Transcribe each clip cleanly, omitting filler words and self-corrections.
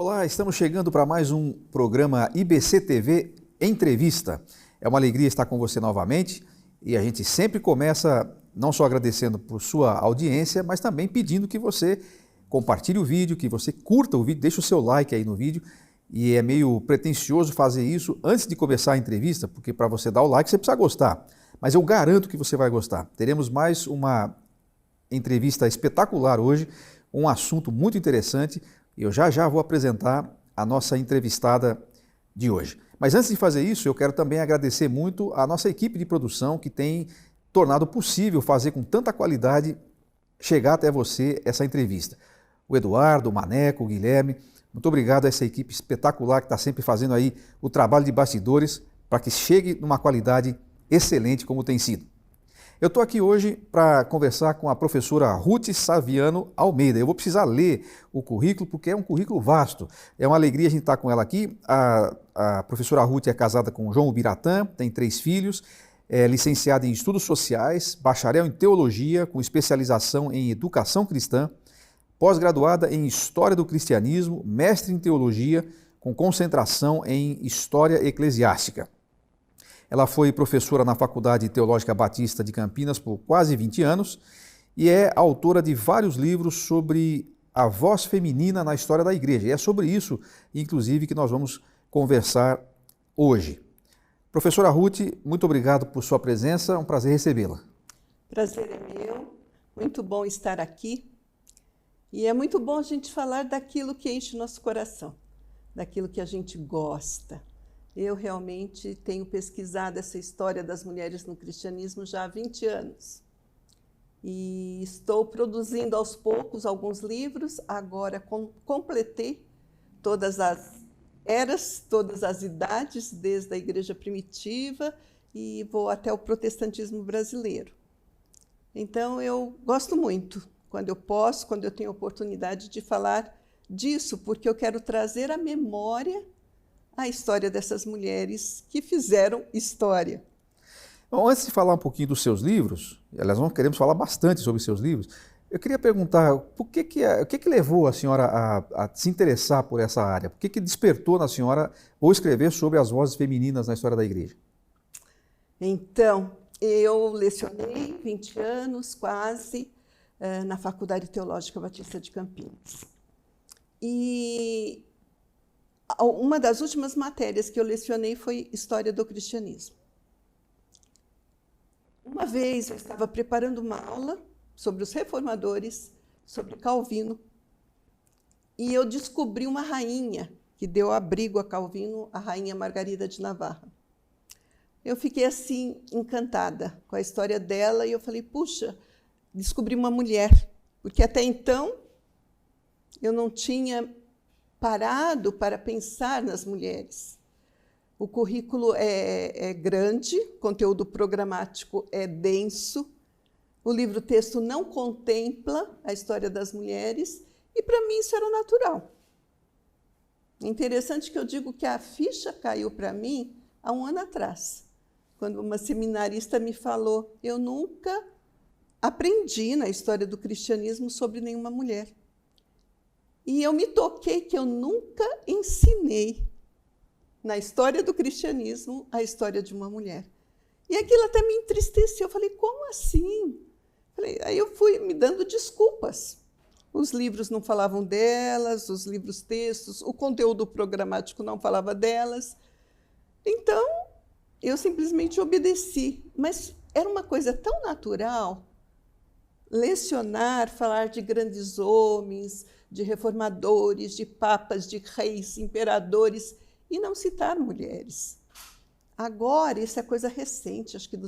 Olá, estamos chegando para mais um programa IBC TV Entrevista. É uma alegria estar com você novamente e a gente sempre começa não só agradecendo por sua audiência, mas também pedindo que você compartilhe o vídeo, que você curta o vídeo, deixe o seu like aí no vídeo. E é meio pretensioso fazer isso antes de começar a entrevista, porque para você dar o like você precisa gostar. Mas eu garanto que você vai gostar. Teremos mais uma entrevista espetacular hoje, um assunto muito interessante. Eu já vou apresentar a nossa entrevistada de hoje. Mas antes de fazer isso, eu quero também agradecer muito a nossa equipe de produção que tem tornado possível fazer com tanta qualidade chegar até você essa entrevista. O Eduardo, o Maneco, o Guilherme, muito obrigado a essa equipe espetacular que está sempre fazendo aí o trabalho de bastidores para que chegue numa qualidade excelente como tem sido. Eu estou aqui hoje para conversar com a professora Ruth Saviano Almeida. Eu vou precisar ler o currículo porque é um currículo vasto. É uma alegria a gente estar com ela aqui. A professora Ruth é casada com o João Ubiratã, tem 3 filhos, é licenciada em Estudos Sociais, bacharel em Teologia, com especialização em Educação Cristã, pós-graduada em História do Cristianismo, mestre em Teologia, com concentração em História Eclesiástica. Ela foi professora na Faculdade Teológica Batista de Campinas por quase 20 anos e é autora de vários livros sobre a voz feminina na história da igreja. E é sobre isso, inclusive, que nós vamos conversar hoje. Professora Ruth, muito obrigado por sua presença, é um prazer recebê-la. Prazer é meu, muito bom estar aqui. E é muito bom a gente falar daquilo que enche o nosso coração, daquilo que a gente gosta. Eu realmente tenho pesquisado essa história das mulheres no cristianismo já há 20 anos. E estou produzindo aos poucos alguns livros. Agora completei todas as eras, todas as idades, desde a igreja primitiva e vou até o protestantismo brasileiro. Então eu gosto muito, quando eu posso, quando eu tenho oportunidade de falar disso, porque eu quero trazer à memória a história dessas mulheres que fizeram história. Bom, antes de falar um pouquinho dos seus livros, aliás, nós queremos falar bastante sobre seus livros, eu queria perguntar o que levou a senhora a se interessar por essa área? Por que despertou na senhora ou escrever sobre as vozes femininas na história da igreja? Então, eu lecionei 20 anos, quase, na Faculdade Teológica Batista de Campinas. E uma das últimas matérias que eu lecionei foi História do Cristianismo. Uma vez eu estava preparando uma aula sobre os reformadores, sobre Calvino, e eu descobri uma rainha que deu abrigo a Calvino, a rainha Margarida de Navarra. Eu fiquei assim encantada com a história dela e eu falei, puxa, descobri uma mulher, porque até então eu não tinha parado para pensar nas mulheres. O currículo é grande, o conteúdo programático é denso, o livro-texto não contempla a história das mulheres, e para mim isso era natural. Interessante que eu digo que a ficha caiu para mim há 1 ano atrás, quando uma seminarista me falou, eu nunca aprendi na história do cristianismo sobre nenhuma mulher. E eu me toquei que eu nunca ensinei na história do cristianismo a história de uma mulher. E aquilo até me entristeceu. Eu falei, como assim? Aí eu fui me dando desculpas. Os livros não falavam delas, os livros textos, o conteúdo programático não falava delas. Então, eu simplesmente obedeci. Mas era uma coisa tão natural lecionar, falar de grandes homens, de reformadores, de papas, de reis, imperadores, e não citar mulheres. Agora, isso é coisa recente, acho que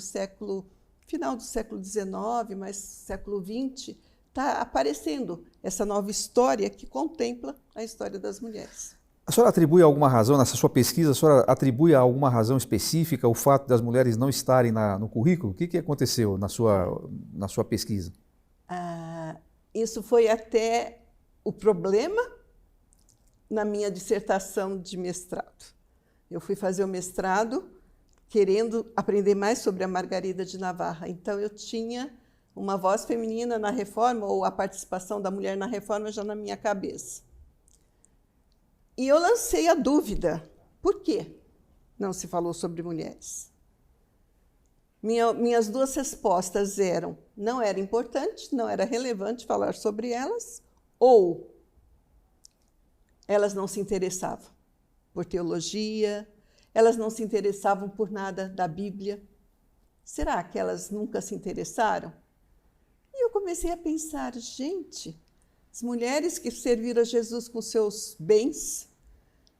final do século XIX, mas século XX, está aparecendo essa nova história que contempla a história das mulheres. A senhora atribui alguma razão, nessa sua pesquisa, a senhora atribui a alguma razão específica o fato das mulheres não estarem no currículo? O que aconteceu na sua pesquisa? Isso foi até o problema na minha dissertação de mestrado. Eu fui fazer o mestrado querendo aprender mais sobre a Margarida de Navarra. Então, eu tinha uma voz feminina na reforma, ou a participação da mulher na reforma já na minha cabeça. E eu lancei a dúvida, por quê não se falou sobre mulheres? Minhas duas respostas eram, não era importante, não era relevante falar sobre elas, ou elas não se interessavam por teologia, elas não se interessavam por nada da Bíblia. Será que elas nunca se interessaram? E eu comecei a pensar, gente, as mulheres que serviram a Jesus com seus bens,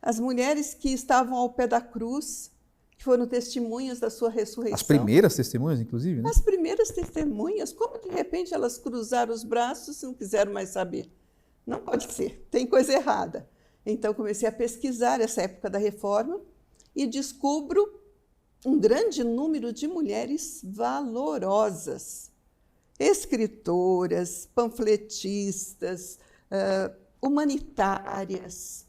as mulheres que estavam ao pé da cruz, que foram testemunhas da sua ressurreição. As primeiras testemunhas, inclusive, né? As primeiras testemunhas, como de repente elas cruzaram os braços e não quiseram mais saber? Não pode ser, tem coisa errada. Então comecei a pesquisar essa época da Reforma e descubro um grande número de mulheres valorosas, escritoras, panfletistas, humanitárias,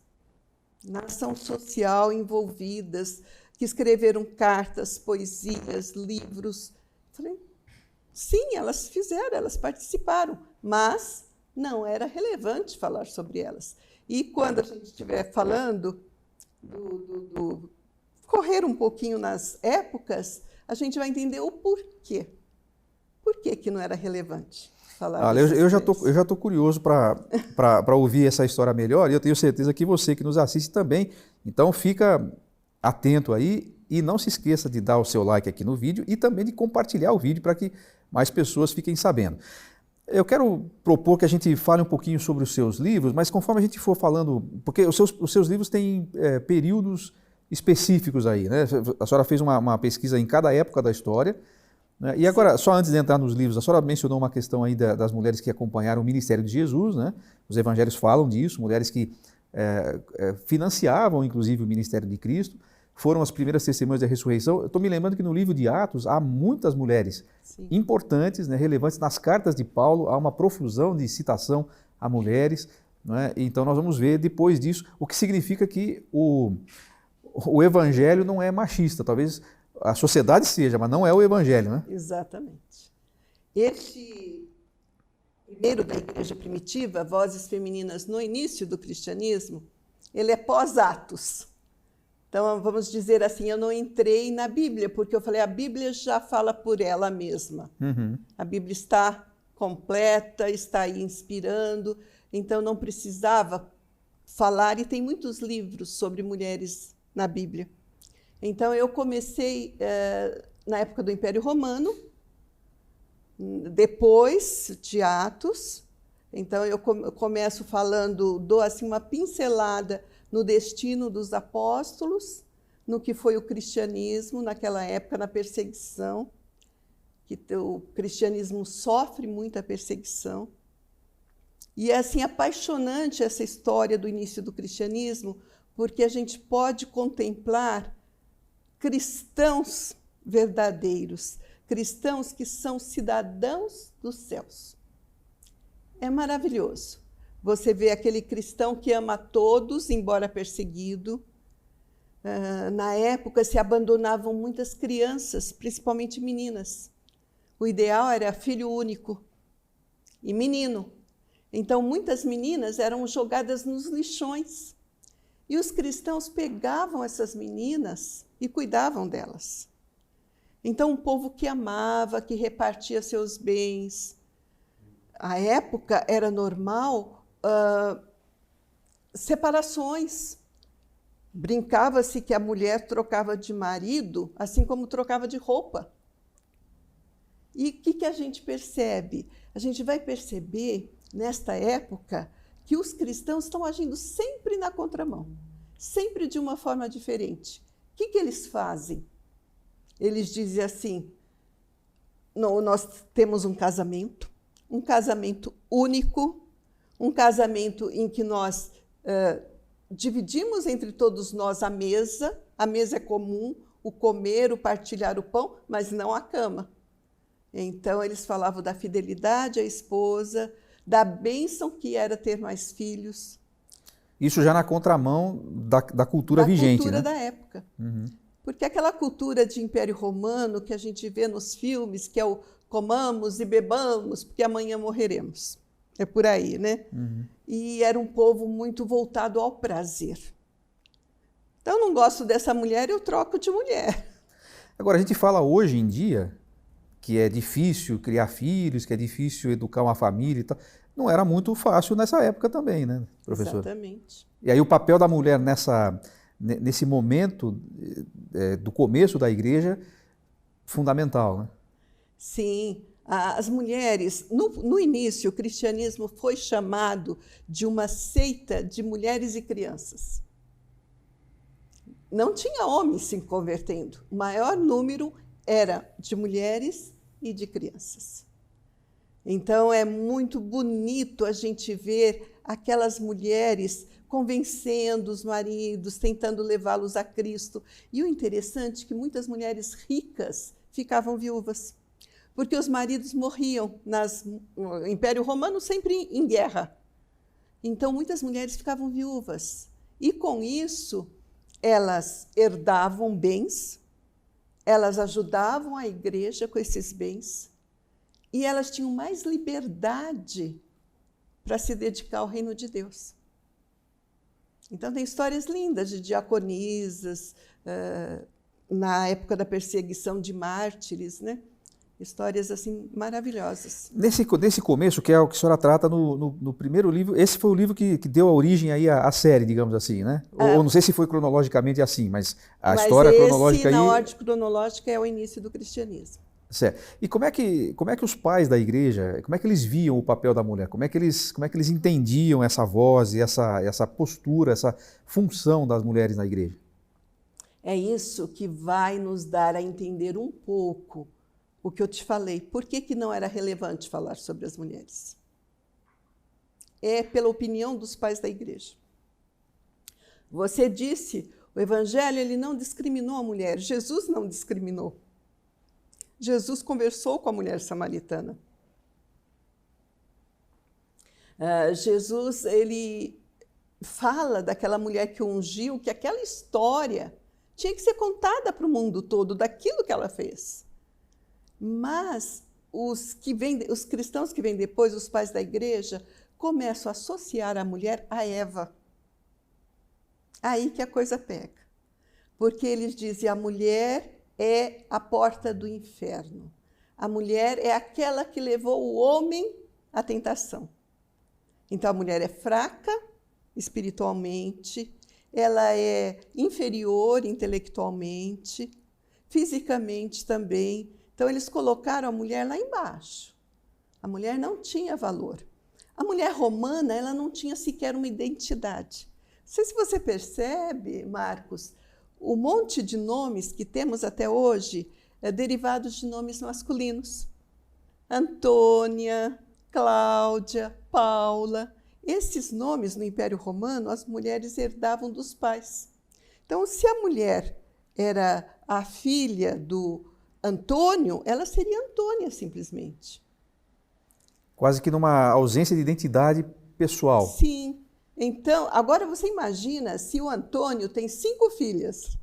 na ação social envolvidas, que escreveram cartas, poesias, livros. Falei, sim, elas fizeram, elas participaram, mas não era relevante falar sobre elas. E quando a gente estiver falando correr um pouquinho nas épocas, a gente vai entender o porquê. Por que não era relevante falar? Olha, eu já estou curioso para ouvir essa história melhor, e eu tenho certeza que você que nos assiste também. Então fica atento aí e não se esqueça de dar o seu like aqui no vídeo e também de compartilhar o vídeo para que mais pessoas fiquem sabendo. Eu quero propor que a gente fale um pouquinho sobre os seus livros, mas conforme a gente for falando, porque os seus livros têm períodos específicos aí, né? A senhora fez uma pesquisa em cada época da história, né? E agora, só antes de entrar nos livros, a senhora mencionou uma questão aí das mulheres que acompanharam o ministério de Jesus, né? Os evangelhos falam disso, mulheres que financiavam, inclusive, o ministério de Cristo, foram as primeiras testemunhas da ressurreição. Eu estou me lembrando que no livro de Atos há muitas mulheres importantes, né, relevantes. Nas cartas de Paulo há uma profusão de citação a mulheres, né? Então nós vamos ver depois disso o que significa que o evangelho não é machista. Talvez a sociedade seja, mas não é o evangelho, né? Exatamente. Este primeiro da igreja primitiva, Vozes Femininas no início do cristianismo, ele é pós-Atos. Então, vamos dizer assim, eu não entrei na Bíblia, porque eu falei, a Bíblia já fala por ela mesma. Uhum. A Bíblia está completa, está aí inspirando, então não precisava falar, e tem muitos livros sobre mulheres na Bíblia. Então, eu comecei na época do Império Romano, depois de Atos. Então, eu começo falando, dou assim, uma pincelada no destino dos apóstolos, no que foi o cristianismo naquela época, na perseguição, que o cristianismo sofre muita perseguição. E é assim, apaixonante essa história do início do cristianismo, porque a gente pode contemplar cristãos verdadeiros, cristãos que são cidadãos dos céus. É maravilhoso. Você vê aquele cristão que ama a todos, embora perseguido. Na época se abandonavam muitas crianças, principalmente meninas. O ideal era filho único e menino. Então, muitas meninas eram jogadas nos lixões. E os cristãos pegavam essas meninas e cuidavam delas. Então, um povo que amava, que repartia seus bens. À época era normal separações. Brincava-se que a mulher trocava de marido, assim como trocava de roupa. E o que a gente percebe? A gente vai perceber, nesta época, que os cristãos estão agindo sempre na contramão, sempre de uma forma diferente. O que eles fazem? Eles dizem assim, nós temos um casamento único, um casamento em que nós dividimos entre todos nós a mesa é comum, o comer, o partilhar o pão, mas não a cama. Então, eles falavam da fidelidade à esposa, da bênção que era ter mais filhos. Isso já na contramão da cultura vigente, da cultura, né? da época. Uhum. Porque aquela cultura de Império Romano que a gente vê nos filmes, que é o comamos e bebamos, porque amanhã morreremos. É por aí, né? Uhum. E era um povo muito voltado ao prazer. Então, eu não gosto dessa mulher, eu troco de mulher. Agora, a gente fala hoje em dia que é difícil criar filhos, que é difícil educar uma família e tal. Não era muito fácil nessa época também, né, professor? Exatamente. E aí o papel da mulher nesse momento do começo da igreja, fundamental, né? Sim, as mulheres, no início, o cristianismo foi chamado de uma seita de mulheres e crianças. Não tinha homens se convertendo, o maior número era de mulheres e de crianças. Então, é muito bonito a gente ver aquelas mulheres convencendo os maridos, tentando levá-los a Cristo. E o interessante é que muitas mulheres ricas ficavam viúvas, porque os maridos morriam. No Império Romano, sempre em guerra. Então, muitas mulheres ficavam viúvas. E, com isso, elas herdavam bens, elas ajudavam a igreja com esses bens, e elas tinham mais liberdade para se dedicar ao reino de Deus. Então, tem histórias lindas de diaconisas, na época da perseguição de mártires, né? Histórias assim maravilhosas. Nesse começo, que é o que a senhora trata no primeiro livro, esse foi o livro que deu a origem aí à série, digamos assim, né? Ou não sei se foi cronologicamente assim, mas a história cronológica aí... na ordem cronológica, é o início do cristianismo. Certo. E como é que os pais da igreja, como é que eles viam o papel da mulher? Como é que eles entendiam essa voz e essa postura, essa função das mulheres na igreja? É isso que vai nos dar a entender um pouco o que eu te falei. Por que não era relevante falar sobre as mulheres? É pela opinião dos pais da igreja. Você disse, o evangelho ele não discriminou a mulher, Jesus não discriminou. Jesus conversou com a mulher samaritana. Jesus ele fala daquela mulher que ungiu, que aquela história tinha que ser contada para o mundo todo, daquilo que ela fez. Mas os cristãos que vêm depois, os pais da igreja, começam a associar a mulher a Eva. Aí que a coisa pega. Porque eles dizem, a mulher é a porta do inferno. A mulher é aquela que levou o homem à tentação. Então, a mulher é fraca espiritualmente, ela é inferior intelectualmente, fisicamente também. Então, eles colocaram a mulher lá embaixo. A mulher não tinha valor. A mulher romana, ela não tinha sequer uma identidade. Não sei se você percebe, Marcos, o monte de nomes que temos até hoje é derivados de nomes masculinos. Antônia, Cláudia, Paula. Esses nomes no Império Romano, as mulheres herdavam dos pais. Então, se a mulher era a filha do Antônio, ela seria Antônia, simplesmente. Quase que numa ausência de identidade pessoal. Sim. Então, agora você imagina se o Antônio tem 5 filhas,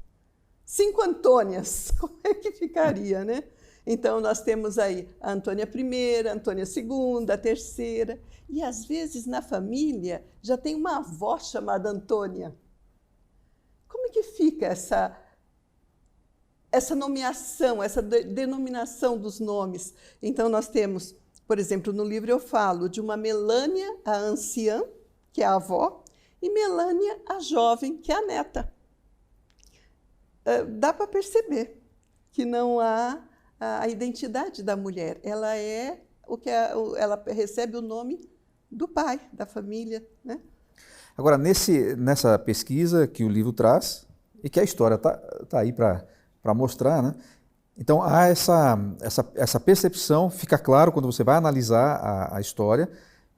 5 Antônias, como é que ficaria, né? Então, nós temos aí a Antônia I, a Antônia II, a terceira, e às vezes na família já tem uma avó chamada Antônia. Como é que fica essa nomeação, essa denominação dos nomes? Então, nós temos, por exemplo, no livro eu falo de uma Melânia, a anciã, que é a avó, e Melânia, a jovem, que é a neta. Dá para perceber que não há a identidade da mulher. Ela é ela recebe o nome do pai, da família, né? Agora, nessa pesquisa que o livro traz, e que a história tá aí para mostrar, né? Então, há essa percepção, fica claro, quando você vai analisar a história,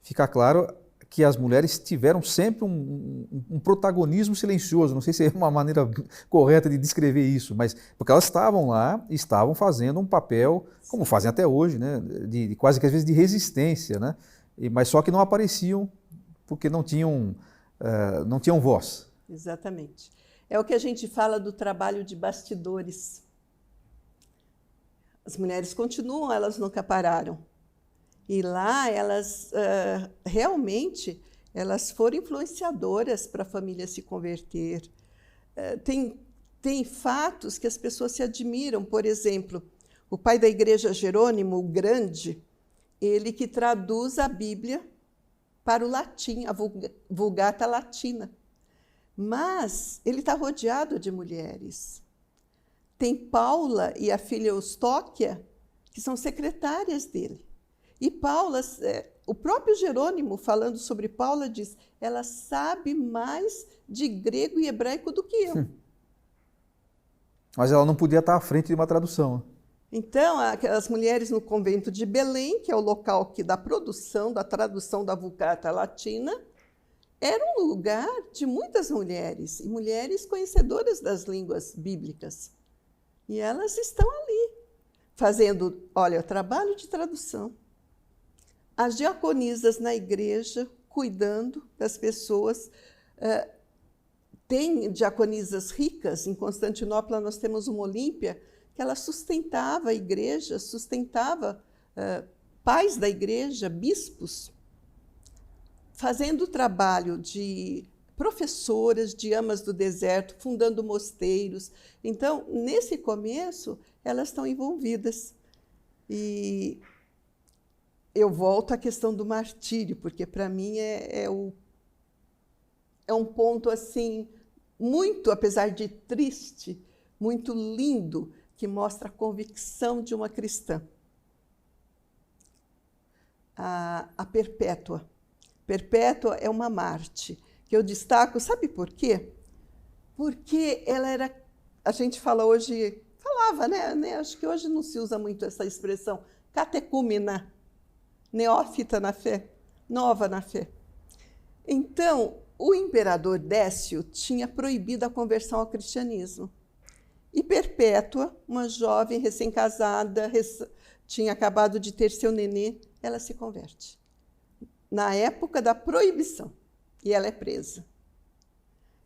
fica claro que as mulheres tiveram sempre um protagonismo silencioso, não sei se é uma maneira correta de descrever isso, mas porque elas estavam lá e estavam fazendo um papel, como fazem até hoje, né, de quase que às vezes de resistência, né, mas só que não apareciam porque não tinham voz. Exatamente. É o que a gente fala do trabalho de bastidores. As mulheres continuam, elas nunca pararam. E lá, elas realmente elas foram influenciadoras para a família se converter. tem fatos que as pessoas se admiram. Por exemplo, o pai da igreja, Jerônimo, o Grande, ele que traduz a Bíblia para o latim, a Vulgata Latina. Mas ele está rodeado de mulheres. Tem Paula e a filha Eustóquia, que são secretárias dele. E Paula, o próprio Jerônimo, falando sobre Paula, diz: ela sabe mais de grego e hebraico do que eu. Mas ela não podia estar à frente de uma tradução. Então, as mulheres no convento de Belém, que é o local da produção, da tradução da Vulgata Latina, era um lugar de muitas mulheres, e mulheres conhecedoras das línguas bíblicas. E elas estão ali, fazendo, olha, trabalho de tradução. As diaconisas na igreja, cuidando das pessoas. Tem diaconisas ricas. Em Constantinopla nós temos uma Olímpia, que ela sustentava a igreja, sustentava pais da igreja, bispos, fazendo o trabalho de professoras, de amas do deserto, fundando mosteiros. Então, nesse começo, elas estão envolvidas. E eu volto à questão do martírio, porque para mim é um ponto assim muito, apesar de triste, muito lindo, que mostra a convicção de uma cristã. A Perpétua. Perpétua é uma Marte, que eu destaco, sabe por quê? Porque ela era, a gente fala hoje, falava, né? Acho que hoje não se usa muito essa expressão, catecúmena, neófita na fé, nova na fé. Então, o imperador Décio tinha proibido a conversão ao cristianismo. E Perpétua, uma jovem recém-casada, tinha acabado de ter seu nenê, ela se converte. Na época da proibição. E ela é presa.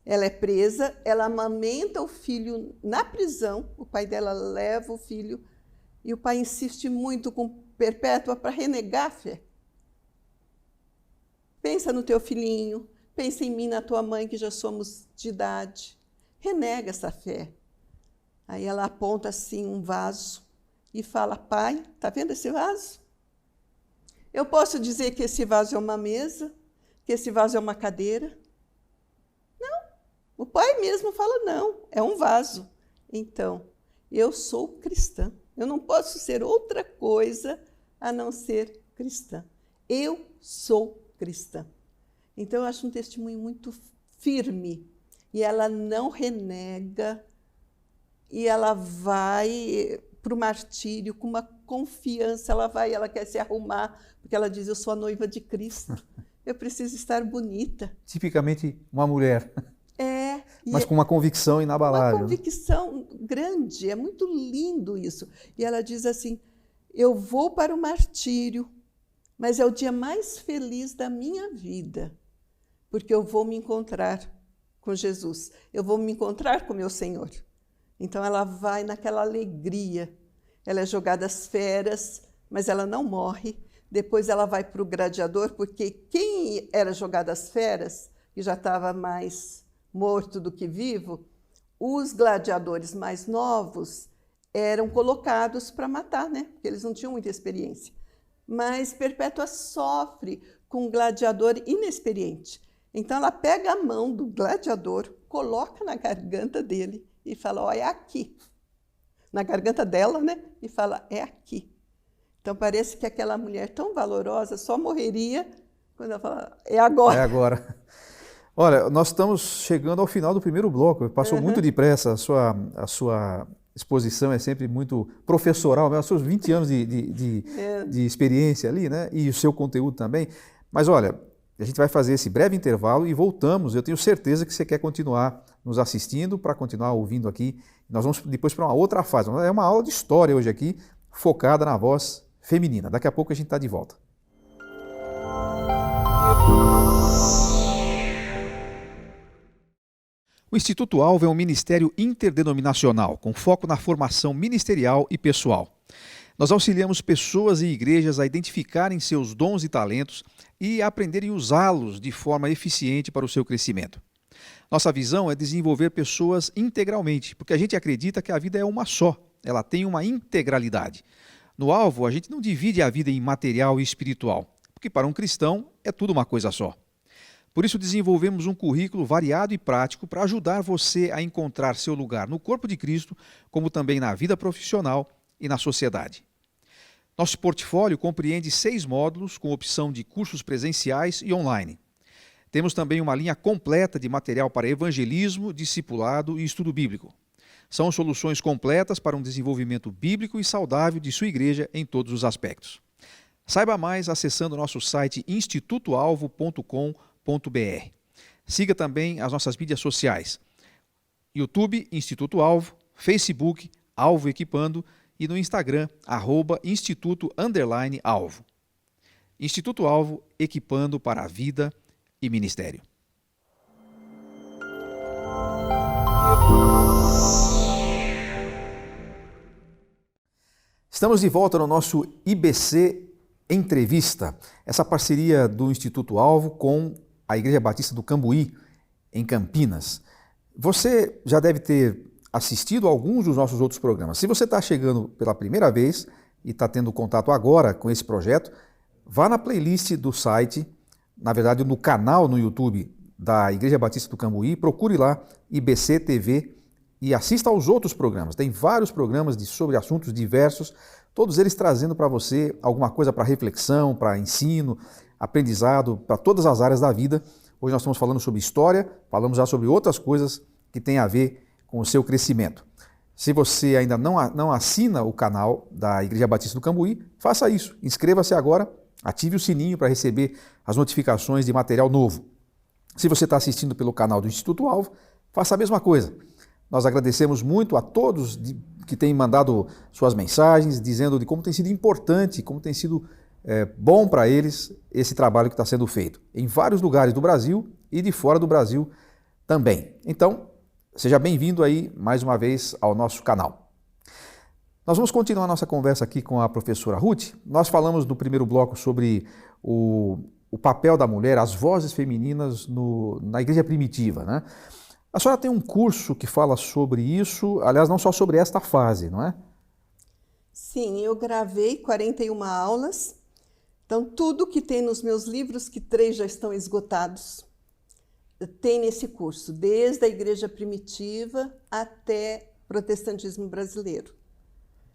Ela é presa, ela amamenta o filho na prisão, o pai dela leva o filho, e o pai insiste muito com Perpétua para renegar a fé. Pensa no teu filhinho, pensa em mim, na tua mãe, que já somos de idade. Renega essa fé. Aí ela aponta assim um vaso e fala: pai, está vendo esse vaso? Eu posso dizer que esse vaso é uma mesa, que esse vaso é uma cadeira? Não. O pai mesmo fala: não, é um vaso. Então, eu sou cristã. Eu não posso ser outra coisa a não ser cristã. Eu sou cristã. Então, eu acho um testemunho muito firme. E ela não renega, e ela vai para o martírio com uma confiança. Ela quer se arrumar, porque ela diz: eu sou a noiva de Cristo. Eu preciso estar bonita. Tipicamente uma mulher. Mas com uma convicção inabalável. Uma convicção grande, é muito lindo isso. E ela diz assim: eu vou para o martírio, mas é o dia mais feliz da minha vida, porque eu vou me encontrar com Jesus, eu vou me encontrar com meu Senhor. Então ela vai naquela alegria, ela é jogada às feras, mas ela não morre. Depois ela vai para o gladiador, porque quem era jogado às feras, que já estava mais morto do que vivo, os gladiadores mais novos eram colocados para matar, né? Porque eles não tinham muita experiência. Mas Perpétua sofre com um gladiador inexperiente. Então ela pega a mão do gladiador, coloca na garganta dele e fala: ó, é aqui. Na garganta dela, né? E fala: é aqui. Então parece que aquela mulher tão valorosa só morreria quando ela fala: é agora. É agora. Olha, nós estamos chegando ao final do primeiro bloco. Passou muito depressa. A sua exposição é sempre muito professoral, os seus 20 anos de experiência ali, né? E o seu conteúdo também. Mas olha, a gente vai fazer esse breve intervalo e voltamos. Eu tenho certeza que você quer continuar nos assistindo, para continuar ouvindo aqui. Nós vamos depois para uma outra fase. É uma aula de história hoje aqui, focada na voz feminina. Daqui a pouco a gente está de volta. O Instituto Alva é um ministério interdenominacional, com foco na formação ministerial e pessoal. Nós auxiliamos pessoas e igrejas a identificarem seus dons e talentos e a aprenderem a usá-los de forma eficiente para o seu crescimento. Nossa visão é desenvolver pessoas integralmente, porque a gente acredita que a vida é uma só, ela tem uma integralidade. No alvo, a gente não divide a vida em material e espiritual, porque para um cristão é tudo uma coisa só. Por isso desenvolvemos um currículo variado e prático para ajudar você a encontrar seu lugar no corpo de Cristo, como também na vida profissional e na sociedade. Nosso portfólio compreende 6 módulos com opção de cursos presenciais e online. Temos também uma linha completa de material para evangelismo, discipulado e estudo bíblico. São soluções completas para um desenvolvimento bíblico e saudável de sua igreja em todos os aspectos. Saiba mais acessando nosso site institutoalvo.com.br. Siga também as nossas mídias sociais: YouTube, Instituto Alvo, Facebook, Alvo Equipando e no Instagram, @instituto_alvo. Instituto Alvo, equipando para a vida e ministério. Estamos de volta no nosso IBC Entrevista, essa parceria do Instituto Alvo com a Igreja Batista do Cambuí, em Campinas. Você já deve ter assistido a alguns dos nossos outros programas. Se você está chegando pela primeira vez e está tendo contato agora com esse projeto, vá na playlist do site, na verdade no canal no YouTube da Igreja Batista do Cambuí, procure lá IBC TV e assista aos outros programas. Tem vários programas sobre assuntos diversos, todos eles trazendo para você alguma coisa para reflexão, para ensino, aprendizado, para todas as áreas da vida. Hoje nós estamos falando sobre história, falamos já sobre outras coisas que têm a ver com o seu crescimento. Se você ainda não assina o canal da Igreja Batista do Cambuí, faça isso. Inscreva-se agora, ative o sininho para receber as notificações de material novo. Se você está assistindo pelo canal do Instituto Alvo, faça a mesma coisa. Nós agradecemos muito a todos que têm mandado suas mensagens, dizendo de como tem sido importante, como tem sido bom para eles esse trabalho que está sendo feito em vários lugares do Brasil e de fora do Brasil também. Então, seja bem-vindo aí mais uma vez ao nosso canal. Nós vamos continuar nossa conversa aqui com a professora Ruth. Nós falamos no primeiro bloco sobre o papel da mulher, as vozes femininas na igreja primitiva, né? A senhora tem um curso que fala sobre isso, aliás, não só sobre esta fase, não é? Sim, eu gravei 41 aulas. Então, tudo que tem nos meus livros, que 3 já estão esgotados, tem nesse curso, desde a igreja primitiva até protestantismo brasileiro.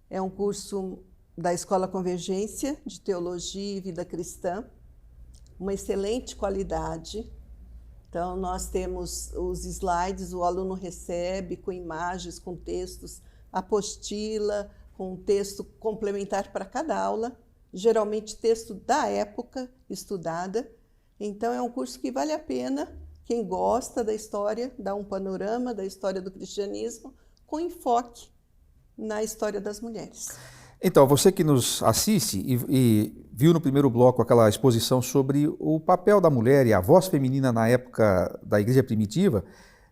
É um curso da Escola Convergência de Teologia e Vida Cristã, uma excelente qualidade. Então, nós temos os slides, o aluno recebe com imagens, com textos, apostila, com texto complementar para cada aula, geralmente texto da época estudada. Então, é um curso que vale a pena. Quem gosta da história, dá um panorama da história do cristianismo com enfoque na história das mulheres. Então, você que nos assiste e viu no primeiro bloco aquela exposição sobre o papel da mulher e a voz feminina na época da igreja primitiva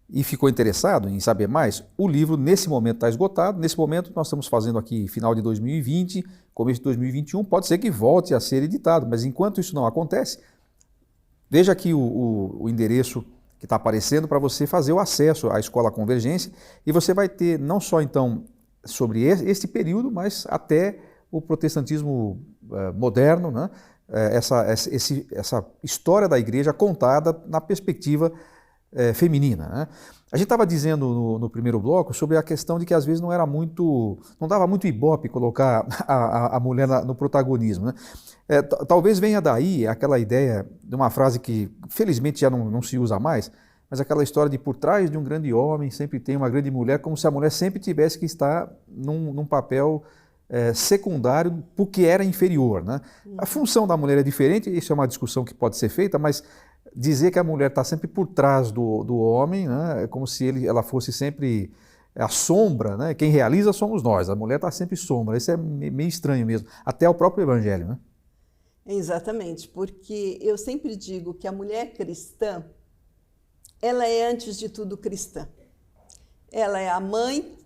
e ficou interessado em saber mais, o livro nesse momento está esgotado. Nesse momento nós estamos fazendo aqui final de 2020, começo de 2021, pode ser que volte a ser editado, mas enquanto isso não acontece, veja aqui o endereço que está aparecendo para você fazer o acesso à Escola Convergência e você vai ter não só então sobre este período, mas até o protestantismo moderno, né? Essa história da igreja contada na perspectiva feminina, né? A gente estava dizendo no primeiro bloco sobre a questão de que às vezes não dava muito ibope colocar a mulher no protagonismo, né? Talvez venha daí aquela ideia de uma frase que felizmente já não se usa mais, mas aquela história de por trás de um grande homem sempre tem uma grande mulher, como se a mulher sempre tivesse que estar num papel secundário porque era inferior, né? A função da mulher é diferente, isso é uma discussão que pode ser feita, mas dizer que a mulher está sempre por trás do homem, né? É como se ela fosse sempre a sombra, né? Quem realiza somos nós, a mulher está sempre sombra, isso é meio estranho mesmo, até o próprio evangelho, né? Exatamente, porque eu sempre digo que a mulher cristã, ela é antes de tudo cristã. Ela é a mãe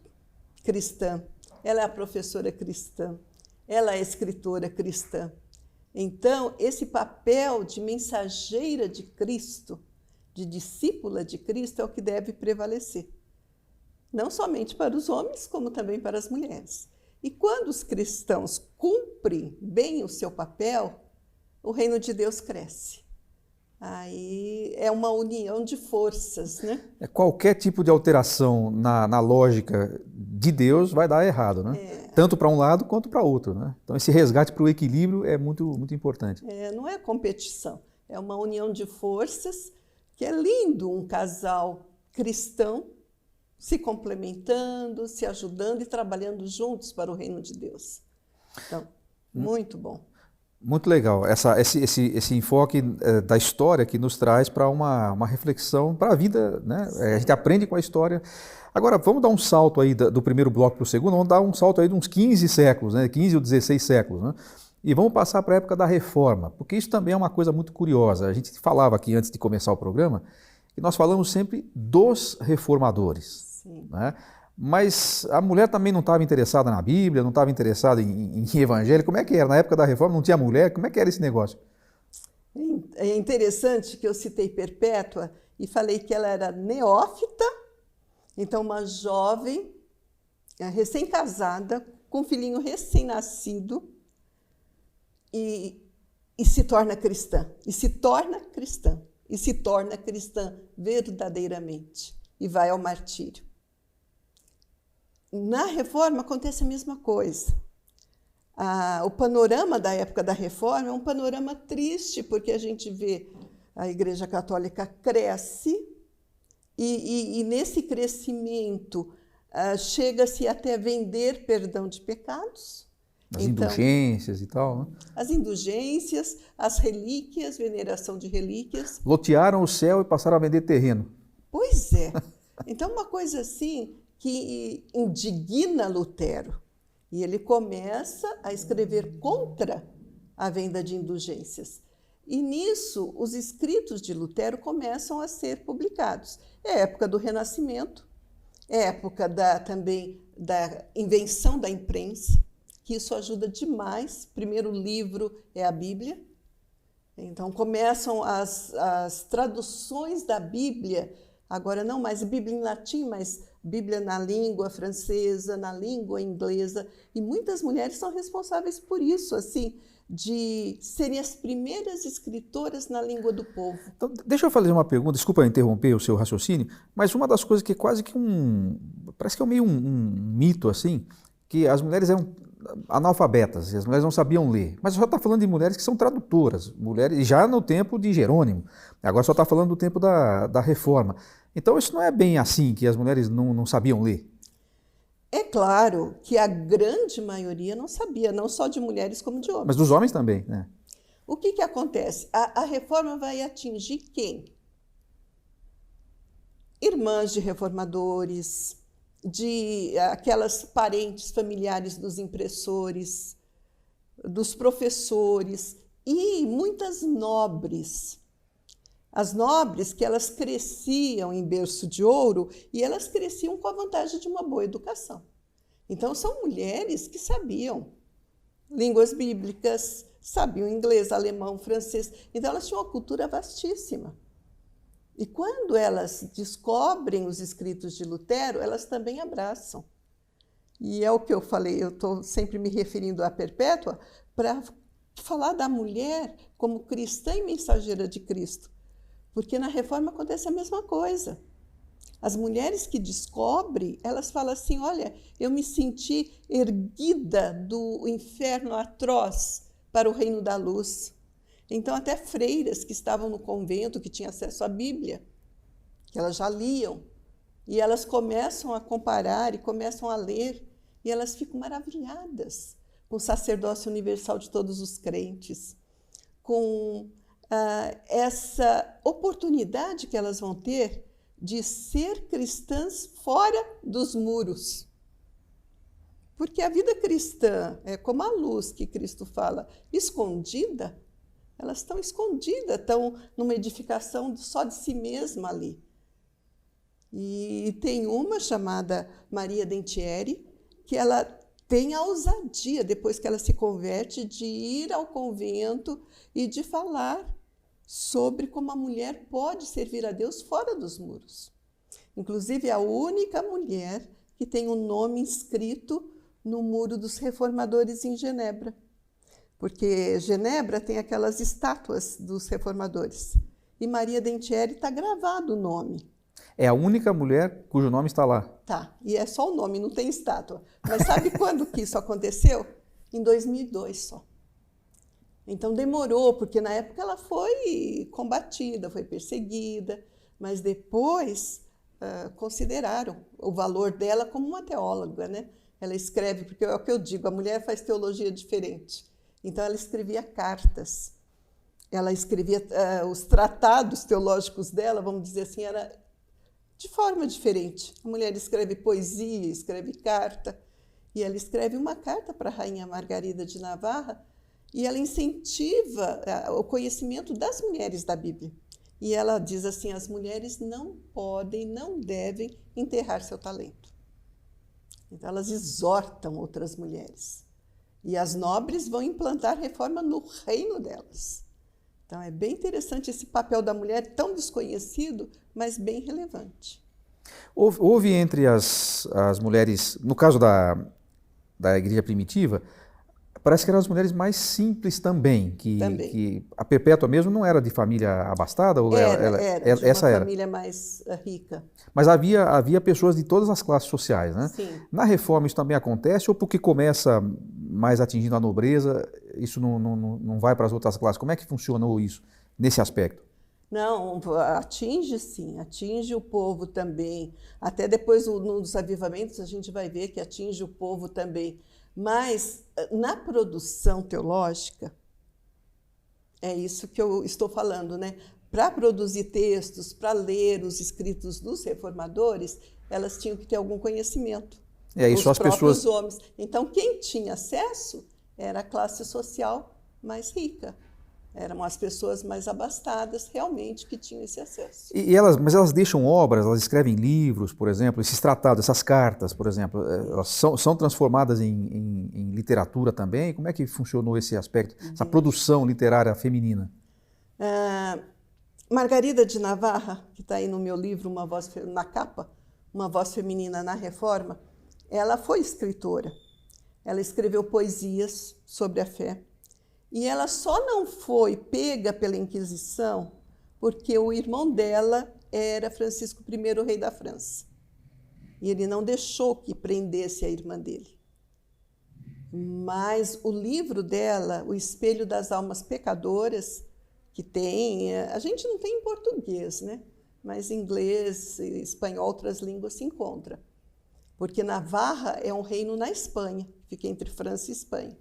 cristã, ela é a professora cristã, ela é a escritora cristã. Então, esse papel de mensageira de Cristo de discípula de Cristo é o que deve prevalecer. Não somente para os homens, como também para as mulheres. E quando os cristãos cumprem bem o seu papel, o reino de Deus cresce. Aí é uma união de forças, né? Qualquer tipo de alteração na lógica de Deus vai dar errado, né? Tanto para um lado quanto para outro, né? Então esse resgate para o equilíbrio é muito, muito importante. Não é competição, é uma união de forças, que é lindo um casal cristão se complementando, se ajudando e trabalhando juntos para o reino de Deus. Então, muito bom. Muito legal, esse enfoque da história que nos traz para uma reflexão para a vida, né? A gente aprende com a história. Agora, vamos dar um salto aí do primeiro bloco para o segundo, vamos dar um salto aí de uns 15 séculos, né? 15 ou 16 séculos, né? E vamos passar para a época da Reforma, porque isso também é uma coisa muito curiosa. A gente falava aqui antes de começar o programa, que nós falamos sempre dos reformadores, né? Mas a mulher também não estava interessada na Bíblia, não estava interessada em evangelho. Como é que era? Na época da Reforma não tinha mulher? Como é que era esse negócio? É interessante que eu citei Perpétua e falei que ela era neófita, então uma jovem, recém-casada, com um filhinho recém-nascido e se torna cristã. E se torna cristã. E se torna cristã verdadeiramente. E vai ao martírio. Na Reforma acontece a mesma coisa. O panorama da época da Reforma é um panorama triste, porque a gente vê a Igreja Católica cresce e nesse crescimento chega-se até vender perdão de pecados. As indulgências e tal, né? As indulgências, as relíquias, veneração de relíquias. Lotearam o céu e passaram a vender terreno. Pois é. Então, uma coisa assim que indigna Lutero. E ele começa a escrever contra a venda de indulgências. E nisso, os escritos de Lutero começam a ser publicados. É a época do Renascimento, é a época também da invenção da imprensa, que isso ajuda demais. O primeiro livro é a Bíblia. Então, começam as traduções da Bíblia, agora não mais Bíblia em latim, mas Bíblia na língua francesa, na língua inglesa, e muitas mulheres são responsáveis por isso, assim, de serem as primeiras escritoras na língua do povo. Então, deixa eu fazer uma pergunta, desculpa interromper o seu raciocínio, mas uma das coisas que é quase que parece que é meio um mito, assim, que as mulheres eram analfabetas, as mulheres não sabiam ler, mas só está falando de mulheres que são tradutoras, mulheres já no tempo de Jerônimo, agora só está falando do tempo da Reforma. Então isso não é bem assim, que as mulheres não sabiam ler? É claro que a grande maioria não sabia, não só de mulheres como de homens. Mas dos homens também, né? O que acontece? A Reforma vai atingir quem? Irmãs de reformadores, de aquelas parentes familiares dos impressores, dos professores e muitas nobres. As nobres que elas cresciam em berço de ouro e elas cresciam com a vantagem de uma boa educação. Então, são mulheres que sabiam línguas bíblicas, sabiam inglês, alemão, francês. Então, elas tinham uma cultura vastíssima. E quando elas descobrem os escritos de Lutero, elas também abraçam. E é o que eu falei, eu estou sempre me referindo à Perpétua, para falar da mulher como cristã e mensageira de Cristo. Porque na Reforma acontece a mesma coisa. As mulheres que descobrem, elas falam assim, olha, eu me senti erguida do inferno atroz para o reino da luz. Então, até freiras que estavam no convento, que tinham acesso à Bíblia, que elas já liam, e elas começam a comparar e começam a ler, e elas ficam maravilhadas com o sacerdócio universal de todos os crentes, com essa oportunidade que elas vão ter de ser cristãs fora dos muros. Porque a vida cristã é como a luz que Cristo fala, escondida. Elas estão escondidas, estão numa edificação só de si mesma ali. E tem uma chamada Maria Dentieri, que ela tem a ousadia, depois que ela se converte, de ir ao convento e de falar sobre como a mulher pode servir a Deus fora dos muros. Inclusive, é a única mulher que tem um nome inscrito no Muro dos Reformadores em Genebra. Porque Genebra tem aquelas estátuas dos reformadores. E Maria Dentieri está gravado o nome. É a única mulher cujo nome está lá. Tá, e é só o nome, não tem estátua. Mas sabe quando que isso aconteceu? Em 2002 só. Então demorou, porque na época ela foi combatida, foi perseguida, mas depois consideraram o valor dela como uma teóloga, né? Ela escreve, porque é o que eu digo, a mulher faz teologia diferente. Então ela escrevia cartas, ela escrevia os tratados teológicos dela, vamos dizer assim, era de forma diferente. A mulher escreve poesia, escreve carta, e ela escreve uma carta para a rainha Margarida de Navarra, e ela incentiva o conhecimento das mulheres da Bíblia. E ela diz assim, as mulheres não podem, não devem enterrar seu talento. Então elas exortam outras mulheres. E as nobres vão implantar reforma no reino delas. Então é bem interessante esse papel da mulher, tão desconhecido, mas bem relevante. Houve entre as mulheres, no caso da igreja primitiva, parece que eram as mulheres mais simples também, que a Perpétua mesmo não era de família abastada? Ou era de essa uma era família mais rica. Mas havia pessoas de todas as classes sociais, né? Sim. Na reforma isso também acontece, ou porque começa mais atingindo a nobreza, isso não vai para as outras classes? Como é que funcionou isso, nesse aspecto? Não, atinge sim, atinge o povo também. Até depois nos avivamentos a gente vai ver que atinge o povo também. Mas na produção teológica, é isso que eu estou falando, né? Para produzir textos, para ler os escritos dos reformadores, elas tinham que ter algum conhecimento. Isso os as pessoas. Homens. Então, quem tinha acesso era a classe social mais rica. Eram as pessoas mais abastadas realmente que tinham esse acesso. Mas elas deixam obras, elas escrevem livros, por exemplo, esses tratados, essas cartas, por exemplo, elas são transformadas em literatura também? Como é que funcionou esse aspecto, essa produção literária feminina? Margarida de Navarra, que está aí no meu livro, na capa, Uma Voz Feminina na Reforma, ela foi escritora. Ela escreveu poesias sobre a fé. E ela só não foi pega pela Inquisição porque o irmão dela era Francisco I, rei da França. E ele não deixou que prendesse a irmã dele. Mas o livro dela, O Espelho das Almas Pecadoras, que tem, a gente não tem em português, né? Mas em inglês, espanhol, outras línguas se encontra. Porque Navarra é um reino na Espanha, fica entre França e Espanha.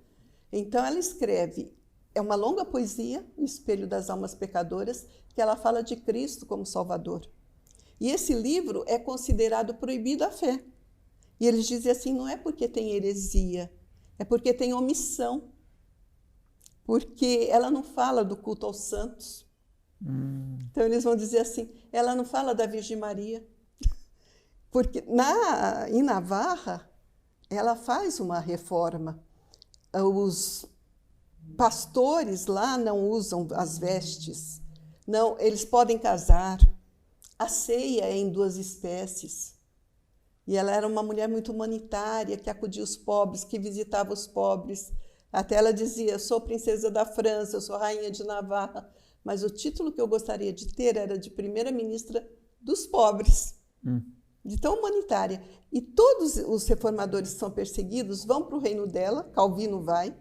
Então ela escreve, é uma longa poesia, O Espelho das Almas Pecadoras, que ela fala de Cristo como Salvador. E esse livro é considerado proibido à fé. E eles dizem assim, não é porque tem heresia, é porque tem omissão. Porque ela não fala do culto aos santos. Então eles vão dizer assim, ela não fala da Virgem Maria. Porque em Navarra, ela faz uma reforma. Os pastores lá não usam as vestes. Não, eles podem casar. A ceia é em 2 espécies. E ela era uma mulher muito humanitária, que acudia os pobres, que visitava os pobres. Até ela dizia, eu sou princesa da França, eu sou rainha de Navarra, mas o título que eu gostaria de ter era de primeira-ministra dos pobres, de tão humanitária. E todos os reformadores que são perseguidos vão para o reino dela, Calvino vai,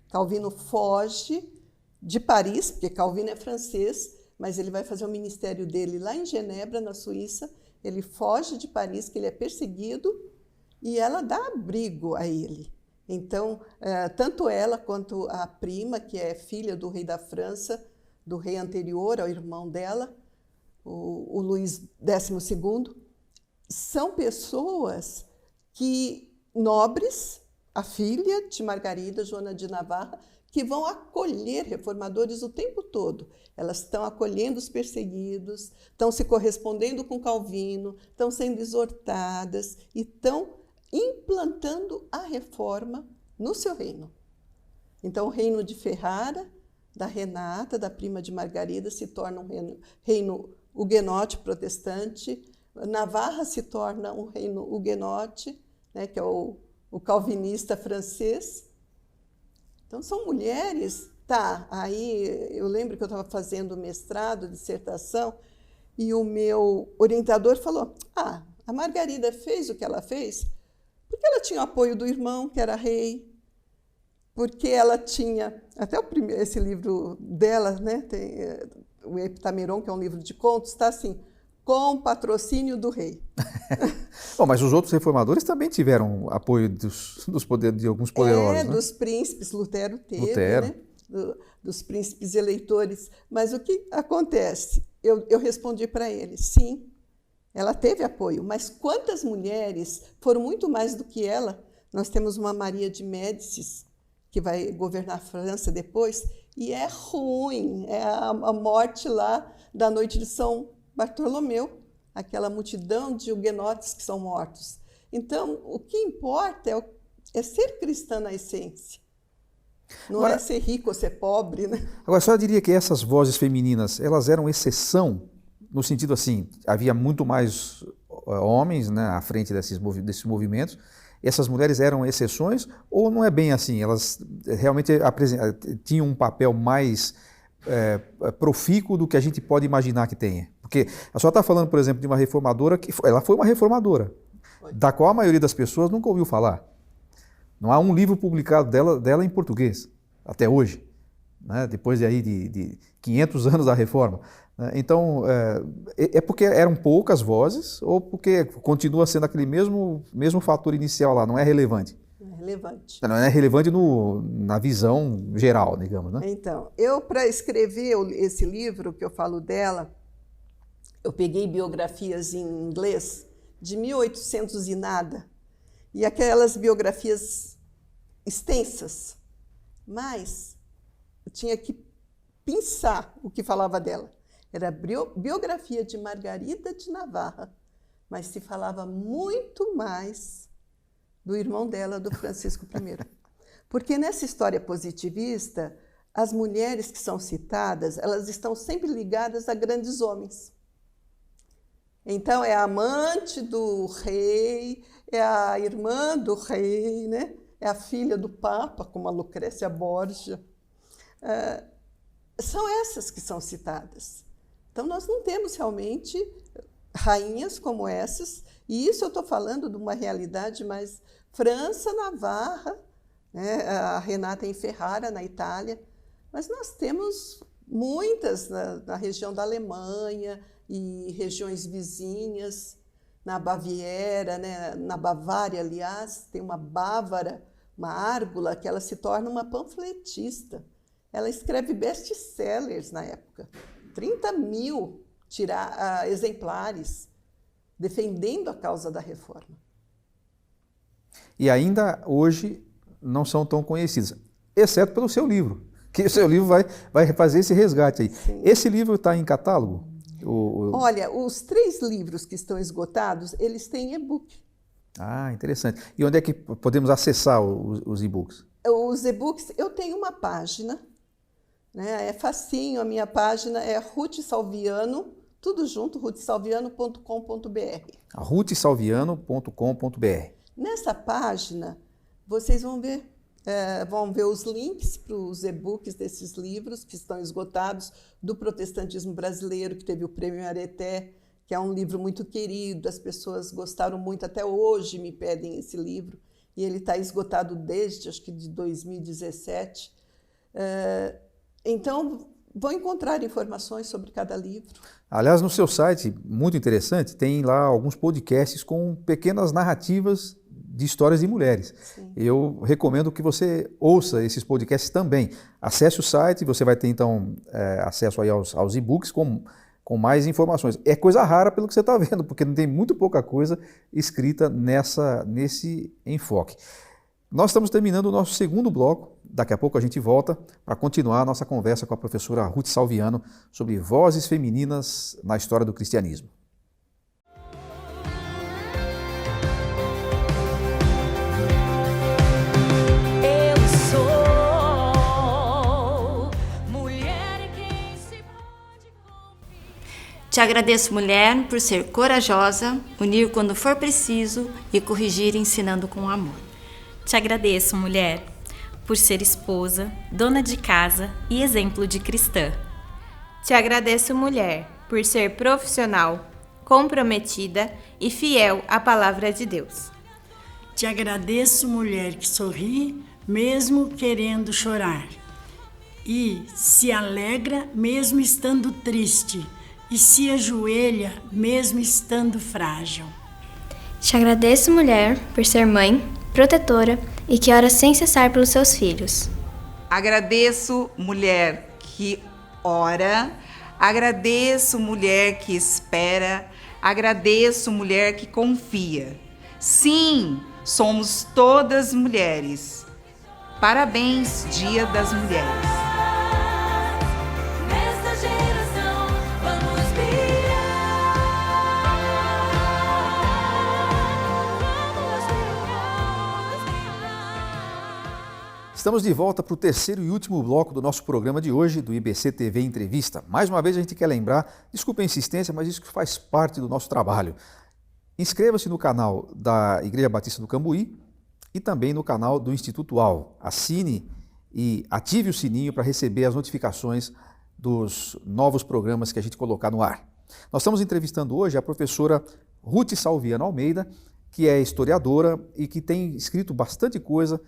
Calvino foge de Paris, porque Calvino é francês, mas ele vai fazer o ministério dele lá em Genebra, na Suíça, ele foge de Paris, que ele é perseguido, e ela dá abrigo a ele. Então, tanto ela quanto a prima, que é filha do rei da França, do rei anterior ao irmão dela, o Luís XII, são pessoas nobres, a filha de Margarida, Joana de Navarra, que vão acolher reformadores o tempo todo. Elas estão acolhendo os perseguidos, estão se correspondendo com Calvino, estão sendo exortadas e estão implantando a reforma no seu reino. Então, o reino de Ferrara da Renata, da prima de Margarida, se torna um reino huguenote protestante. Navarra se torna um reino huguenote, né, que é o calvinista francês. Então, são mulheres. Tá, aí eu lembro que eu estava fazendo mestrado, dissertação, e o meu orientador falou: a Margarida fez o que ela fez porque ela tinha o apoio do irmão, que era rei, porque ela tinha, até esse livro dela, né, tem, o Heptameron, que é um livro de contos, está assim, com patrocínio do rei. Bom, mas os outros reformadores também tiveram apoio de alguns poderosos, né? Dos príncipes, Lutero teve, Lutero. Né? Dos príncipes eleitores. Mas o que acontece? Eu respondi para ele, sim, ela teve apoio, mas quantas mulheres foram muito mais do que ela? Nós temos uma Maria de Médicis, que vai governar a França depois, e é ruim, é a morte lá da noite de São Bartolomeu, aquela multidão de huguenotes que são mortos. Então, o que importa é ser cristã na essência. Não é ser rico ou ser pobre, né? Agora, a senhora diria que essas vozes femininas, elas eram exceção, no sentido assim, havia muito mais homens, né, à frente desses movimentos, essas mulheres eram exceções, ou não é bem assim? Elas realmente tinham um papel mais profícuo do que a gente pode imaginar que tenha? Porque a senhora está falando, por exemplo, de uma reformadora, ela foi uma reformadora, da qual a maioria das pessoas nunca ouviu falar. Não há um livro publicado dela em português, até hoje, né? Depois de 500 anos da Reforma. Então, é porque eram poucas vozes ou porque continua sendo aquele mesmo fator inicial lá, não é relevante? Não é relevante. Não é relevante na visão geral, digamos, né? Então, para escrever esse livro que eu falo dela, eu peguei biografias em inglês de 1800 e nada, e aquelas biografias extensas, mas eu tinha que pensar o que falava dela. Era a biografia de Margarida de Navarra, mas se falava muito mais do irmão dela, do Francisco I. Porque nessa história positivista, as mulheres que são citadas, elas estão sempre ligadas a grandes homens. Então, é a amante do rei, é a irmã do rei, né? É a filha do Papa, como a Lucrécia Borgia. São essas que são citadas. Então, nós não temos realmente rainhas como essas, e isso eu estou falando de uma realidade mais França, Navarra, né? A Renata em Ferrara, na Itália, mas nós temos muitas na região da Alemanha e regiões vizinhas, na Baviera, né? Na Bavária, aliás, tem uma bávara, uma árgula, que ela se torna uma panfletista. Ela escreve best-sellers na época. 30 mil exemplares defendendo a causa da reforma. E ainda hoje não são tão conhecidas, exceto pelo seu livro, que o seu livro vai fazer esse resgate aí. Sim. Esse livro está em catálogo? Olha, os 3 livros que estão esgotados, eles têm e-book. Ah, interessante. E onde é que podemos acessar os e-books? Os e-books, eu tenho uma página, né? É facinho, a minha página é Ruth Salviano, tudo junto, ruthsalviano.com.br. ruthsalviano.com.br. Nessa página, vocês vão ver os links para os e-books desses livros que estão esgotados, do protestantismo brasileiro, que teve o Prêmio Areté, que é um livro muito querido, as pessoas gostaram muito, até hoje me pedem esse livro, e ele está esgotado desde, acho que de 2017. Então, vão encontrar informações sobre cada livro. Aliás, no seu site, muito interessante, tem lá alguns podcasts com pequenas narrativas de histórias de mulheres. Sim. Eu recomendo que você ouça esses podcasts também. Acesse o site, você vai ter então acesso aí aos e-books com mais informações. É coisa rara pelo que você está vendo, porque não tem muito pouca coisa escrita nesse enfoque. Nós estamos terminando o nosso segundo bloco. Daqui a pouco a gente volta para continuar a nossa conversa com a professora Ruth Salviano sobre vozes femininas na história do cristianismo. Eu sou mulher. Te agradeço, mulher, por ser corajosa, unir quando for preciso e corrigir ensinando com amor. Te agradeço, mulher, por ser esposa, dona de casa e exemplo de cristã. Te agradeço, mulher, por ser profissional, comprometida e fiel à palavra de Deus. Te agradeço, mulher que sorri, mesmo querendo chorar, e se alegra mesmo estando triste, e se ajoelha mesmo estando frágil. Te agradeço, mulher, por ser mãe, protetora e que ora sem cessar pelos seus filhos. Agradeço, mulher que ora, agradeço, mulher que espera, agradeço, mulher que confia. Sim, somos todas mulheres. Parabéns, Dia das Mulheres. Estamos de volta para o terceiro e último bloco do nosso programa de hoje, do IBC TV Entrevista. Mais uma vez a gente quer lembrar, desculpa a insistência, mas isso faz parte do nosso trabalho. Inscreva-se no canal da Igreja Batista do Cambuí e também no canal do Instituto UAU. Assine e ative o sininho para receber as notificações dos novos programas que a gente colocar no ar. Nós estamos entrevistando hoje a professora Ruth Salviano Almeida, que é historiadora e que tem escrito bastante coisa,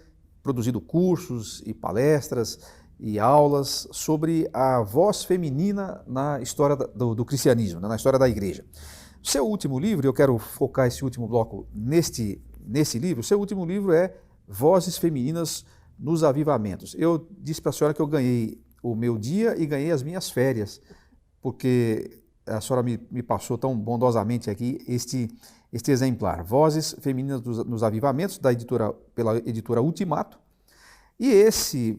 produzido cursos e palestras e aulas sobre a voz feminina na história do cristianismo, na história da igreja. Seu último livro, eu quero focar esse último bloco nesse livro, seu último livro é Vozes Femininas nos Avivamentos. Eu disse para a senhora que eu ganhei o meu dia e ganhei as minhas férias, porque a senhora me passou tão bondosamente aqui este exemplar, Vozes Femininas nos Avivamentos, pela editora Ultimato. E esse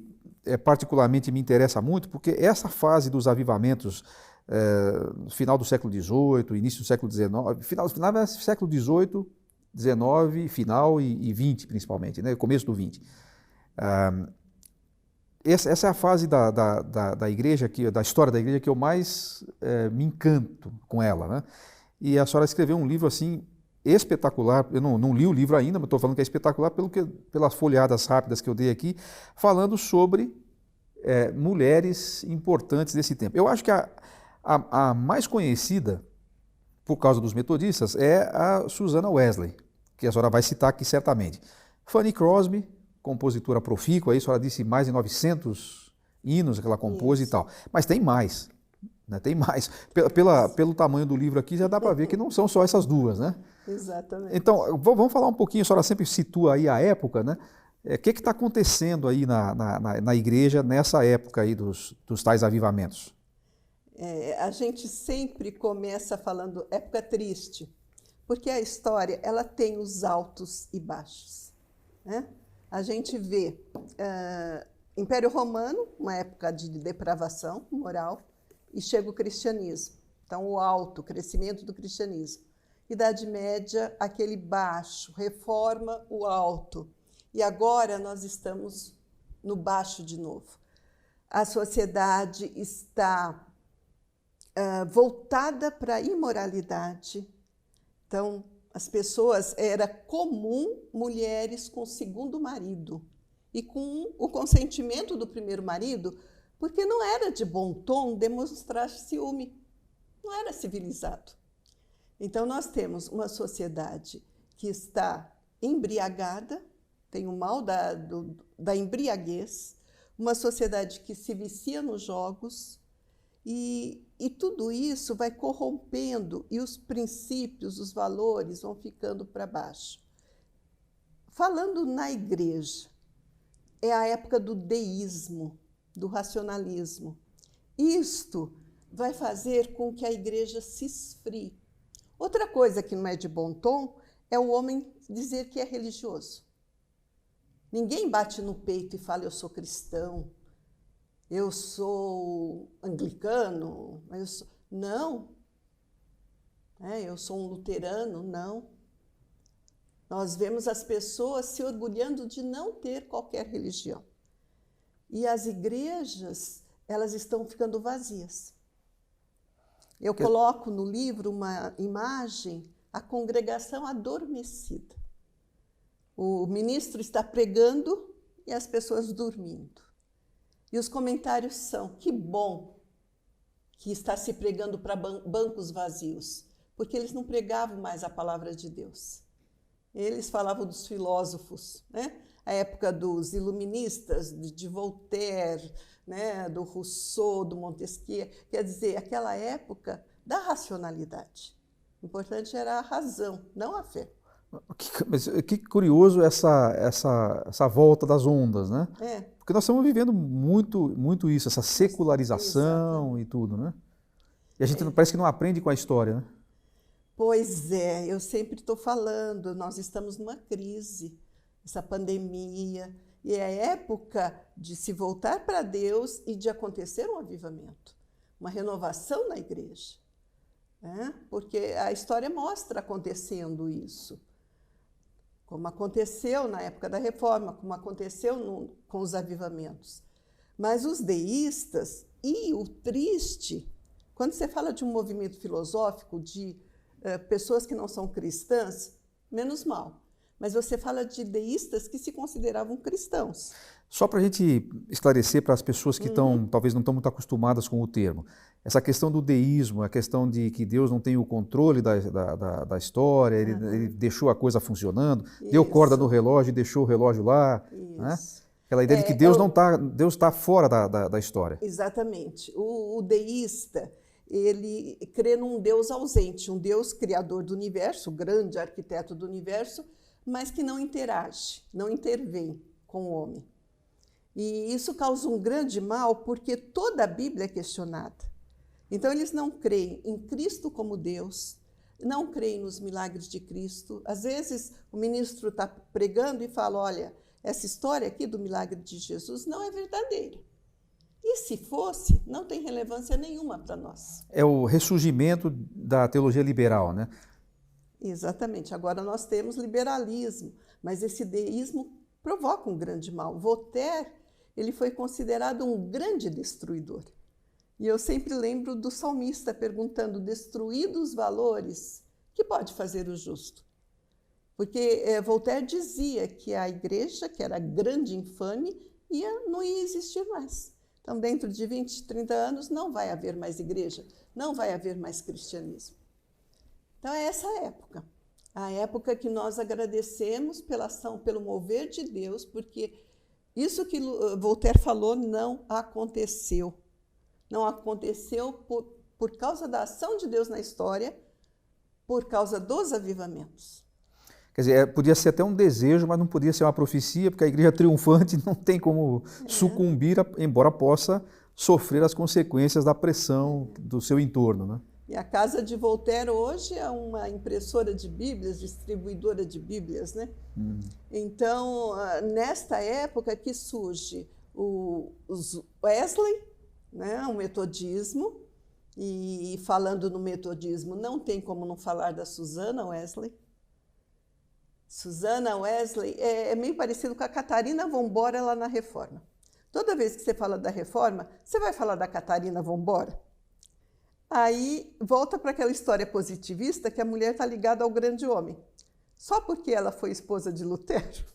particularmente me interessa muito porque essa fase dos avivamentos, final do século XVIII, início do século XIX, final do século XVIII, XIX, final e XX principalmente, né, começo do XX. Essa é a fase da igreja, da história da igreja que eu mais me encanto com ela, né? E a senhora escreveu um livro assim espetacular, eu não li o livro ainda, mas estou falando que é espetacular pelas folheadas rápidas que eu dei aqui, falando sobre mulheres importantes desse tempo. Eu acho que a mais conhecida, por causa dos metodistas, é a Susanna Wesley, que a senhora vai citar aqui certamente. Fanny Crosby, compositora profícua, a senhora disse mais de 900 hinos que ela compôs e tal, mas tem mais. Né? Tem mais. Pelo tamanho do livro aqui, já dá para ver que não são só essas duas, né? Exatamente. Então, vamos falar um pouquinho, a senhora sempre situa aí a época, né? O que está acontecendo aí na igreja nessa época aí dos tais avivamentos? A gente sempre começa falando época triste, porque a história ela tem os altos e baixos, né? A gente vê Império Romano, uma época de depravação moral, e chega o cristianismo. Então, o alto, o crescimento do cristianismo. Idade Média, aquele baixo, reforma, o alto. E agora nós estamos no baixo de novo. A sociedade está voltada para a imoralidade. Então, as pessoas, era comum mulheres com segundo marido e com o consentimento do primeiro marido, porque não era de bom tom demonstrar ciúme, não era civilizado. Então, nós temos uma sociedade que está embriagada, tem o mal da embriaguez, uma sociedade que se vicia nos jogos, e tudo isso vai corrompendo e os princípios, os valores vão ficando para baixo. Falando na igreja, é a época do deísmo, do racionalismo. Isto vai fazer com que a igreja se esfrie. Outra coisa que não é de bom tom é o homem dizer que é religioso. Ninguém bate no peito e fala, eu sou cristão, eu sou anglicano, não. Eu sou um luterano, não. Nós vemos as pessoas se orgulhando de não ter qualquer religião. E as igrejas, elas estão ficando vazias. Eu coloco no livro uma imagem, a congregação adormecida. O ministro está pregando e as pessoas dormindo. E os comentários são: que bom que está se pregando para bancos vazios, porque eles não pregavam mais a palavra de Deus. Eles falavam dos filósofos, né? A época dos iluministas, de Voltaire, né? Do Rousseau, do Montesquieu, quer dizer, aquela época da racionalidade. O importante era a razão, não a fé. Mas que curioso essa volta das ondas, né? Porque nós estamos vivendo muito isso, essa secularização e tudo, né? E a gente parece que não aprende com a história, né? Pois é, eu sempre estou falando, nós estamos numa crise, essa pandemia, e é época de se voltar para Deus e de acontecer um avivamento, uma renovação na igreja, né? Porque a história mostra acontecendo isso. Como aconteceu na época da Reforma, como aconteceu com os avivamentos. Mas os deístas, e o triste, quando você fala de um movimento filosófico, de pessoas que não são cristãs, menos mal. Mas você fala de deístas que se consideravam cristãos. Só para a gente esclarecer para as pessoas que talvez não estão muito acostumadas com o termo, essa questão do deísmo, a questão de que Deus não tem o controle da história, ele deixou a coisa funcionando, deu corda no relógio e deixou o relógio lá, né? Aquela ideia de que Deus Deus está fora da história. Exatamente. O deísta, ele crê num Deus ausente, um Deus criador do universo, o grande arquiteto do universo, mas que não interage, não intervém com o homem. E isso causa um grande mal porque toda a Bíblia é questionada. Então, eles não creem em Cristo como Deus, não creem nos milagres de Cristo. Às vezes, o ministro está pregando e fala: olha, essa história aqui do milagre de Jesus não é verdadeira. E se fosse, não tem relevância nenhuma para nós. É o ressurgimento da teologia liberal, né? Exatamente. Agora nós temos liberalismo, mas esse deísmo provoca um grande mal. Voltaire, ele foi considerado um grande destruidor. E eu sempre lembro do salmista perguntando: destruídos os valores, que pode fazer o justo? Porque Voltaire dizia que a igreja, que era grande e infame, não ia existir mais. Então, dentro de 20, 30 anos, não vai haver mais igreja, não vai haver mais cristianismo. Então, é essa época. A época que nós agradecemos pela ação, pelo mover de Deus, porque isso que Voltaire falou não aconteceu. Não aconteceu por causa da ação de Deus na história, por causa dos avivamentos. Quer dizer, podia ser até um desejo, mas não podia ser uma profecia, porque a igreja triunfante não tem como sucumbir, embora possa sofrer as consequências da pressão do seu entorno, né? E a casa de Voltaire hoje é uma impressora de Bíblias, distribuidora de Bíblias, né? Então, nesta época que surge os Wesley, né? O metodismo, e falando no metodismo, não tem como não falar da Susana Wesley. Susana Wesley é meio parecido com a Catarina Vambora lá na Reforma. Toda vez que você fala da Reforma, você vai falar da Catarina Vambora? Aí volta para aquela história positivista que a mulher está ligada ao grande homem, só porque ela foi esposa de Lutero.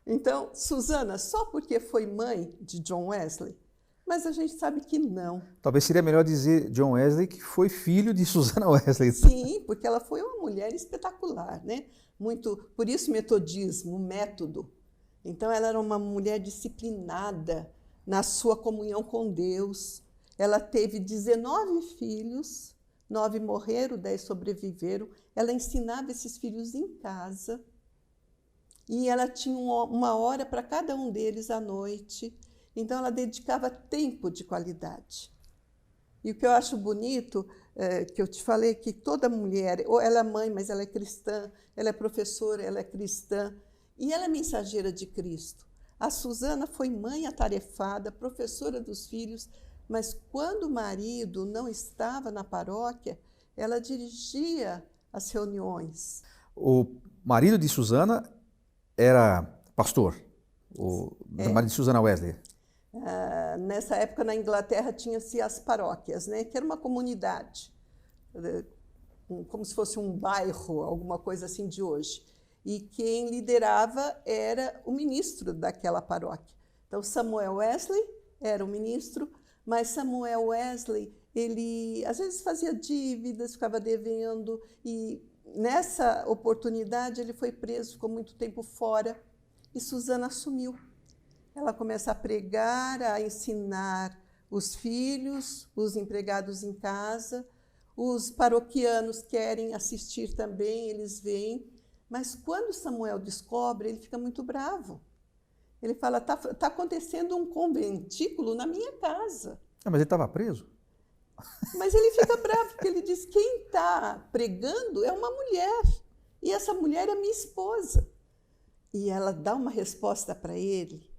Então, Susana, só porque foi mãe de John Wesley? Mas a gente sabe que não. Talvez seria melhor dizer John Wesley que foi filho de Susana Wesley. Sim, porque ela foi uma mulher espetacular, né? Por isso metodismo, método. Então ela era uma mulher disciplinada na sua comunhão com Deus. Ela teve 19 filhos, 9 morreram, 10 sobreviveram. Ela ensinava esses filhos em casa. E ela tinha uma hora para cada um deles à noite. Então, ela dedicava tempo de qualidade. E o que eu acho bonito, que eu te falei, que toda mulher, ou ela é mãe, mas ela é cristã, ela é professora, ela é cristã, e ela é mensageira de Cristo. A Susana foi mãe atarefada, professora dos filhos, mas quando o marido não estava na paróquia, ela dirigia as reuniões. O marido de Susana era pastor, o marido de Susana Wesley. Nessa época, na Inglaterra, tinha-se as paróquias, né, que era uma comunidade, como se fosse um bairro, alguma coisa assim de hoje. E quem liderava era o ministro daquela paróquia. Então, Samuel Wesley era o ministro, mas Samuel Wesley, ele às vezes fazia dívidas, ficava devendo, e nessa oportunidade ele foi preso, ficou muito tempo fora, e Susana assumiu. Ela começa a pregar, a ensinar os filhos, os empregados em casa, os paroquianos querem assistir também, eles vêm, mas quando Samuel descobre, ele fica muito bravo. Ele fala, tá acontecendo um conventículo na minha casa. Mas ele estava preso? Mas ele fica bravo, porque ele diz, quem está pregando é uma mulher, e essa mulher é minha esposa. E ela dá uma resposta para ele,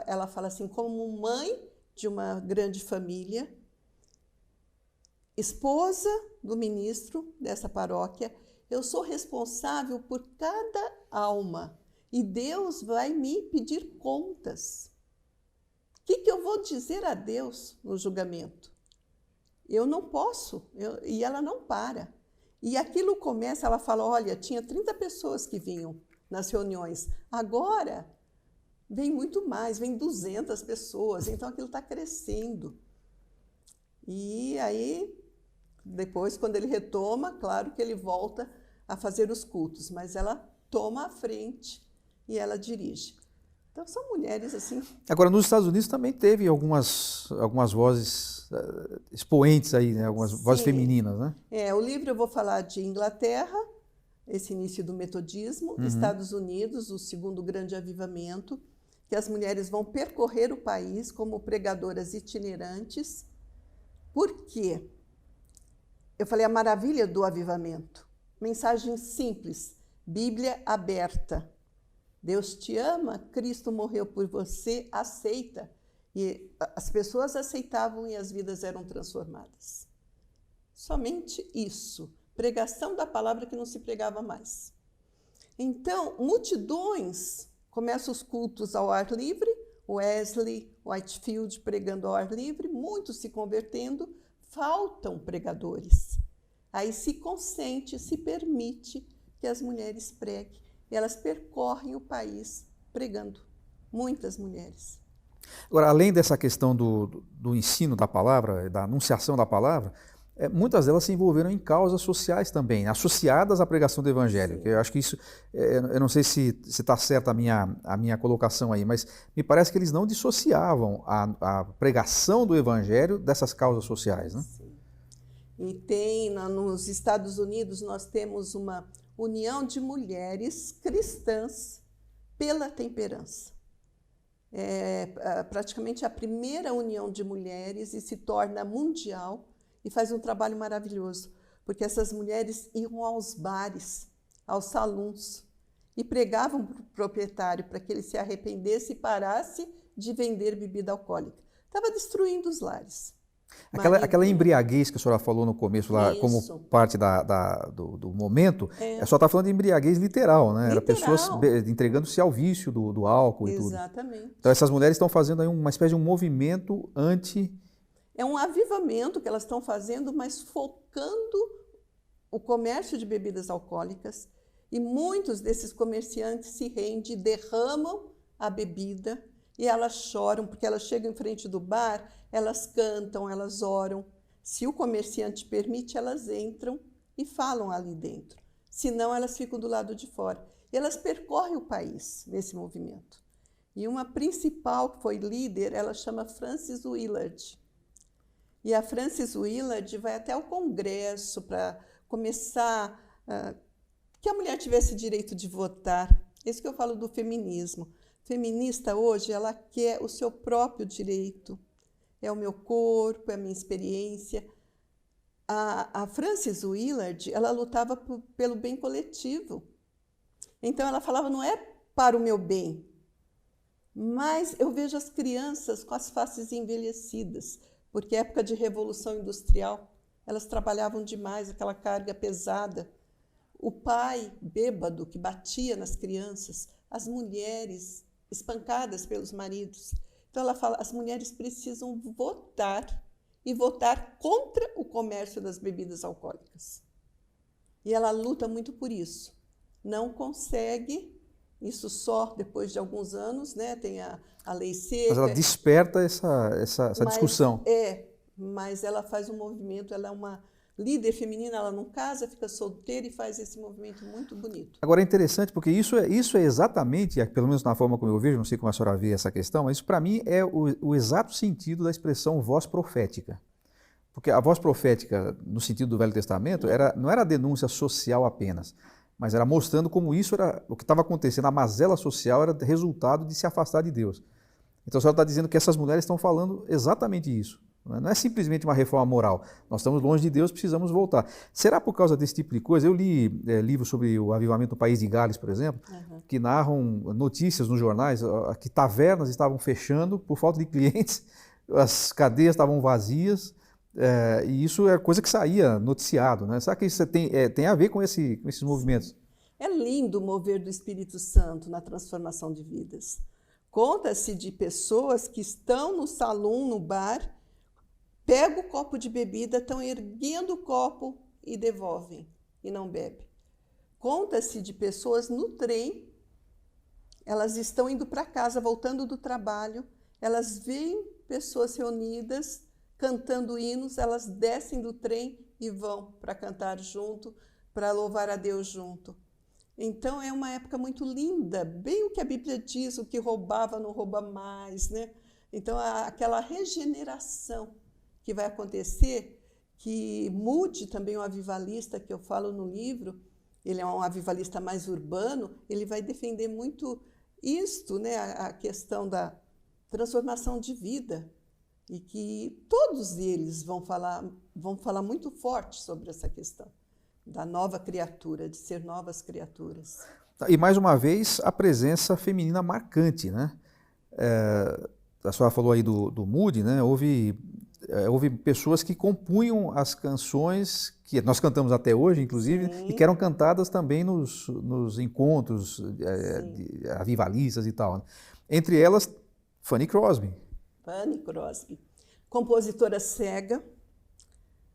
ela fala assim, como mãe de uma grande família, esposa do ministro dessa paróquia, eu sou responsável por cada alma e Deus vai me pedir contas. O que eu vou dizer a Deus no julgamento? Eu não posso, e ela não para. E aquilo começa, ela fala, olha, tinha 30 pessoas que vinham nas reuniões, agora vem muito mais, vem 200 pessoas, então aquilo está crescendo. E aí, depois, quando ele retoma, claro que ele volta a fazer os cultos, mas ela toma a frente e ela dirige. Então, são mulheres assim... Agora, nos Estados Unidos também teve algumas vozes expoentes aí, né? Algumas vozes femininas, né? O livro eu vou falar de Inglaterra, esse início do metodismo, Estados Unidos, o segundo grande avivamento, que as mulheres vão percorrer o país como pregadoras itinerantes. Por quê? Eu falei a maravilha do avivamento. Mensagem simples, Bíblia aberta. Deus te ama, Cristo morreu por você, aceita. E as pessoas aceitavam e as vidas eram transformadas. Somente isso. Pregação da palavra que não se pregava mais. Então, multidões, começam os cultos ao ar livre, Wesley, Whitefield pregando ao ar livre, muitos se convertendo, faltam pregadores. Aí se consente, se permite que as mulheres preguem. E elas percorrem o país pregando, muitas mulheres. Agora, além dessa questão do ensino da palavra, da anunciação da palavra, muitas delas se envolveram em causas sociais também, associadas à pregação do Evangelho. Eu acho que isso, eu não sei se está certa a minha colocação aí, mas me parece que eles não dissociavam a pregação do Evangelho dessas causas sociais, né? Sim. E nos Estados Unidos, nós temos uma união de mulheres cristãs pela temperança. É praticamente a primeira união de mulheres e se torna mundial e faz um trabalho maravilhoso, porque essas mulheres iam aos bares, aos salões e pregavam para o proprietário para que ele se arrependesse e parasse de vender bebida alcoólica. Estava destruindo os lares. Aquela embriaguez que a senhora falou no começo, lá, como parte do momento, a senhora está falando de embriaguez literal, né? Era pessoas entregando-se ao vício do álcool e tudo. Exatamente. Então essas mulheres estão fazendo aí uma espécie de um movimento anti... É um avivamento que elas estão fazendo, mas focando o comércio de bebidas alcoólicas. E muitos desses comerciantes se rendem, derramam a bebida e elas choram, porque elas chegam em frente do bar, elas cantam, elas oram. Se o comerciante permite, elas entram e falam ali dentro. Senão, elas ficam do lado de fora. E elas percorrem o país nesse movimento. E uma principal, que foi líder, ela chama Frances Willard. E a Frances Willard vai até o Congresso para começar que a mulher tivesse direito de votar. Isso que eu falo do feminismo. Feminista hoje, ela quer o seu próprio direito. É o meu corpo, é a minha experiência. A Frances Willard, ela lutava pelo bem coletivo. Então, ela falava, não é para o meu bem, mas eu vejo as crianças com as faces envelhecidas, porque época de Revolução Industrial, elas trabalhavam demais, aquela carga pesada. O pai bêbado que batia nas crianças, as mulheres espancadas pelos maridos. Então ela fala, as mulheres precisam votar e votar contra o comércio das bebidas alcoólicas. E ela luta muito por isso. Não consegue, isso só depois de alguns anos, né? Tem a lei seca. Mas ela desperta essa discussão. Mas ela faz um movimento, ela é uma líder feminina, ela não casa, fica solteira e faz esse movimento muito bonito. Agora é interessante porque isso é exatamente, pelo menos na forma como eu vejo, não sei como a senhora vê essa questão, mas isso para mim é o exato sentido da expressão voz profética. Porque a voz profética, no sentido do Velho Testamento, não era a denúncia social apenas, mas era mostrando como isso era, o que estava acontecendo, a mazela social era resultado de se afastar de Deus. Então a senhora está dizendo que essas mulheres estão falando exatamente isso. Não é simplesmente uma reforma moral. Nós estamos longe de Deus, precisamos voltar. Será por causa desse tipo de coisa? Eu li livros sobre o avivamento no país de Gales, por exemplo, que narram notícias nos jornais que tavernas estavam fechando por falta de clientes, as cadeias estavam vazias, e isso é coisa que saía noticiado. Né? Será que isso tem a ver com esses movimentos? É lindo o mover do Espírito Santo na transformação de vidas. Conta-se de pessoas que estão no salão, no bar, pegam o copo de bebida, estão erguendo o copo e devolvem, e não bebem. Conta-se de pessoas no trem, elas estão indo para casa, voltando do trabalho, elas veem pessoas reunidas, cantando hinos, elas descem do trem e vão para cantar junto, para louvar a Deus junto. Então é uma época muito linda, bem o que a Bíblia diz, o que roubava não rouba mais, né? Então aquela regeneração que vai acontecer, que mude também o avivalista que eu falo no livro, ele é um avivalista mais urbano, ele vai defender muito isto, né, a questão da transformação de vida, e que todos eles vão falar muito forte sobre essa questão da nova criatura, de ser novas criaturas. E mais uma vez, a presença feminina marcante, né? A senhora falou aí do Moody, né? Houve pessoas que compunham as canções que nós cantamos até hoje, inclusive, e que eram cantadas também nos encontros avivalistas e tal. Né? Entre elas, Fanny Crosby. Fanny Crosby, compositora cega.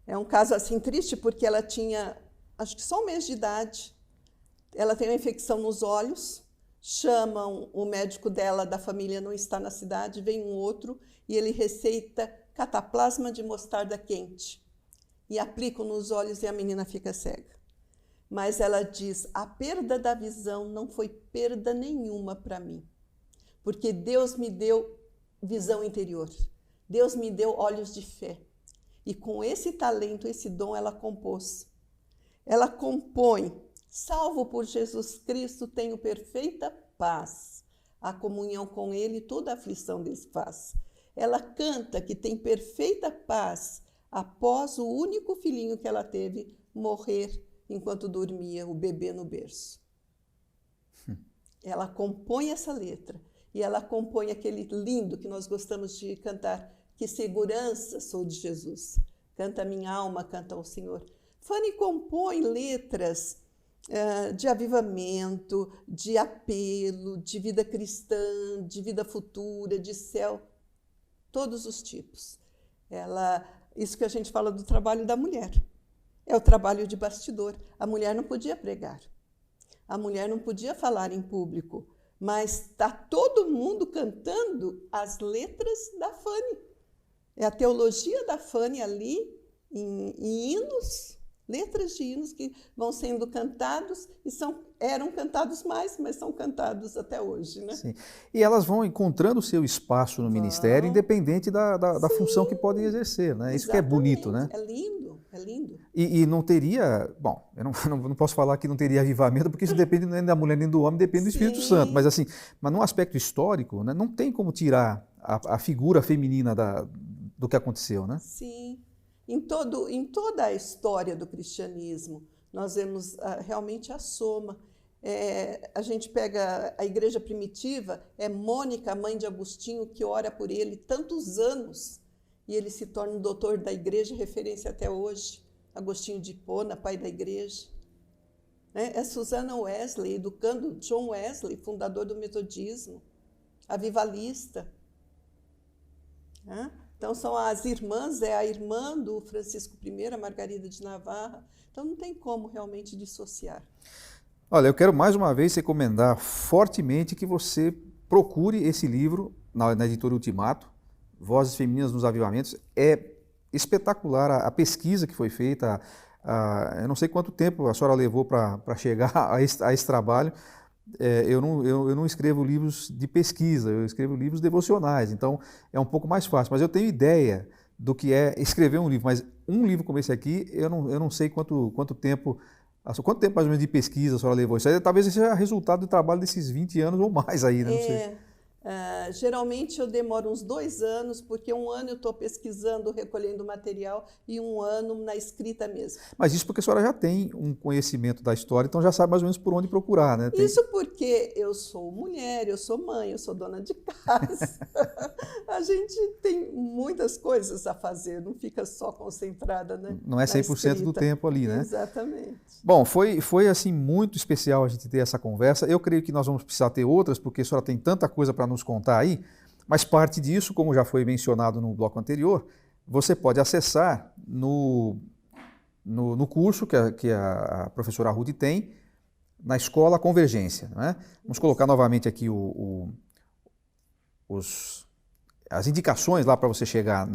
É um caso assim triste porque ela tinha, acho que só 1 mês de idade. Ela tem uma infecção nos olhos. Chamam o médico dela, da família, não está na cidade, vem um outro e ele receita cataplasma de mostarda quente e aplicam nos olhos e a menina fica cega. Mas ela diz, a perda da visão não foi perda nenhuma para mim, porque Deus me deu visão interior, Deus me deu olhos de fé. E com esse talento, esse dom, ela compôs. Ela compõe, salvo por Jesus Cristo, tenho perfeita paz. A comunhão com Ele, toda aflição desfaz. Ela canta que tem perfeita paz após o único filhinho que ela teve morrer enquanto dormia, o bebê no berço. Ela compõe essa letra e ela compõe aquele lindo que nós gostamos de cantar, que segurança sou de Jesus. Canta minha alma, canta ao Senhor. Fanny compõe letras de avivamento, de apelo, de vida cristã, de vida futura, de céu, todos os tipos. Isso que a gente fala do trabalho da mulher, é o trabalho de bastidor. A mulher não podia pregar, a mulher não podia falar em público, mas está todo mundo cantando as letras da Fanny. É a teologia da Fanny ali, em hinos, letras de hinos que vão sendo cantados e eram cantados mais, mas são cantados até hoje, né? Sim. E elas vão encontrando o seu espaço no ministério, independente da função que podem exercer, né? Isso que é bonito, né? É lindo, é lindo. E não teria, bom, eu não posso falar que não teria avivamento, porque isso depende nem da mulher nem do homem, depende do Espírito Santo, mas num aspecto histórico, né, não tem como tirar a figura feminina do que aconteceu, né? Sim. Em toda a história do cristianismo, nós vemos realmente a soma. A gente pega a igreja primitiva, é Mônica, a mãe de Agostinho, que ora por ele tantos anos, e ele se torna um doutor da igreja, referência até hoje. Agostinho de Hipona, pai da igreja. É Susana Wesley, educando John Wesley, fundador do metodismo, avivalista. Né? Então, são as irmãs, é a irmã do Francisco I, a Margarida de Navarra. Então, não tem como realmente dissociar. Olha, eu quero mais uma vez recomendar fortemente que você procure esse livro na editora Ultimato, Vozes Femininas nos Avivamentos. É espetacular a pesquisa que foi feita. Eu não sei quanto tempo a senhora levou para chegar a esse trabalho. Eu não escrevo livros de pesquisa, eu escrevo livros devocionais, então é um pouco mais fácil. Mas eu tenho ideia do que é escrever um livro, mas um livro como esse aqui, eu não sei quanto tempo mais ou menos de pesquisa a senhora levou. Isso aí talvez seja resultado do trabalho desses 20 anos ou mais aí, né? Não sei. Geralmente eu demoro uns 2 anos, porque um ano eu estou pesquisando, recolhendo material, e um ano na escrita mesmo. Mas isso porque a senhora já tem um conhecimento da história, então já sabe mais ou menos por onde procurar, né? Isso porque eu sou mulher, eu sou mãe, eu sou dona de casa. A gente tem muitas coisas a fazer, não fica só concentrada, né? Não é 100% do tempo ali, né? Exatamente. Bom, foi assim muito especial a gente ter essa conversa. Eu creio que nós vamos precisar ter outras, porque a senhora tem tanta coisa para nos contar aí, mas parte disso, como já foi mencionado no bloco anterior, você pode acessar no curso que a professora Ruth tem, na Escola Convergência. Não é? Vamos colocar novamente aqui as indicações lá para você chegar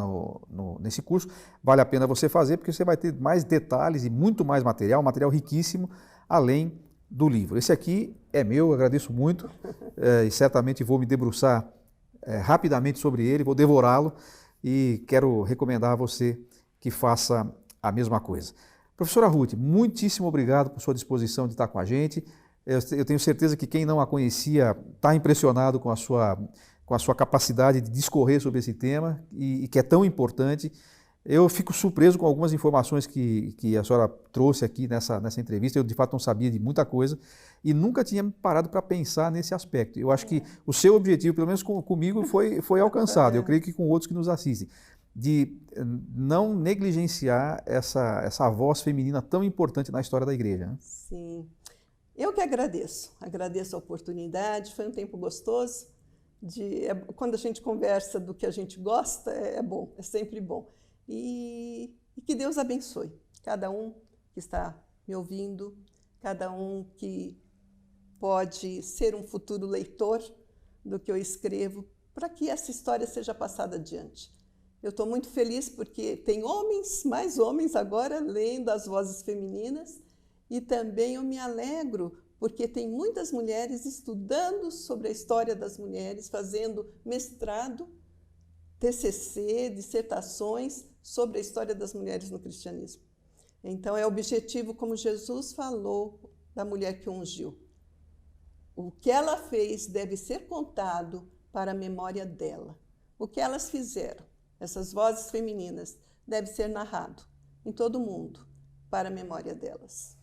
nesse curso. Vale a pena você fazer, porque você vai ter mais detalhes e muito mais material riquíssimo, além do livro. Esse aqui é meu, eu agradeço muito, e certamente vou me debruçar rapidamente sobre ele, vou devorá-lo e quero recomendar a você que faça a mesma coisa. Professora Ruth, muitíssimo obrigado por sua disposição de estar com a gente. Eu tenho certeza que quem não a conhecia está impressionado com a sua capacidade de discorrer sobre esse tema e que é tão importante. Eu fico surpreso com algumas informações que a senhora trouxe aqui nessa entrevista. Eu, de fato, não sabia de muita coisa e nunca tinha parado para pensar nesse aspecto. Eu acho que o seu objetivo, pelo menos comigo, foi alcançado. Eu creio que com outros que nos assistem, de não negligenciar essa voz feminina tão importante na história da igreja. Né? Sim. Eu que agradeço a oportunidade. Foi um tempo gostoso. Quando a gente conversa do que a gente gosta, é bom, é sempre bom. E que Deus abençoe cada um que está me ouvindo, cada um que pode ser um futuro leitor do que eu escrevo, para que essa história seja passada adiante. Eu estou muito feliz porque tem mais homens agora lendo as vozes femininas, e também eu me alegro porque tem muitas mulheres estudando sobre a história das mulheres, fazendo mestrado, TCC, dissertações sobre a história das mulheres no cristianismo. Então é objetivo, como Jesus falou da mulher que ungiu. O que ela fez deve ser contado para a memória dela. O que elas fizeram, essas vozes femininas, deve ser narrado em todo o mundo para a memória delas.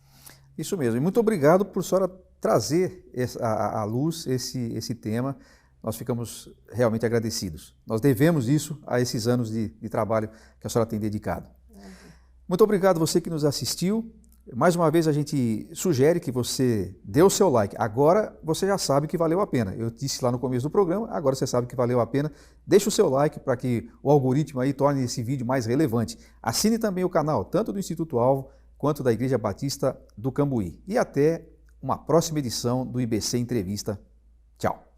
Isso mesmo. E muito obrigado por a senhora trazer à luz esse tema. Nós ficamos realmente agradecidos. Nós devemos isso a esses anos de trabalho que a senhora tem dedicado. Muito obrigado você que nos assistiu. Mais uma vez a gente sugere que você dê o seu like. Agora você já sabe que valeu a pena. Eu disse lá no começo do programa, agora você sabe que valeu a pena. Deixe o seu like para que o algoritmo aí torne esse vídeo mais relevante. Assine também o canal, tanto do Instituto Alvo quanto da Igreja Batista do Cambuí. E até uma próxima edição do IBC Entrevista. Tchau.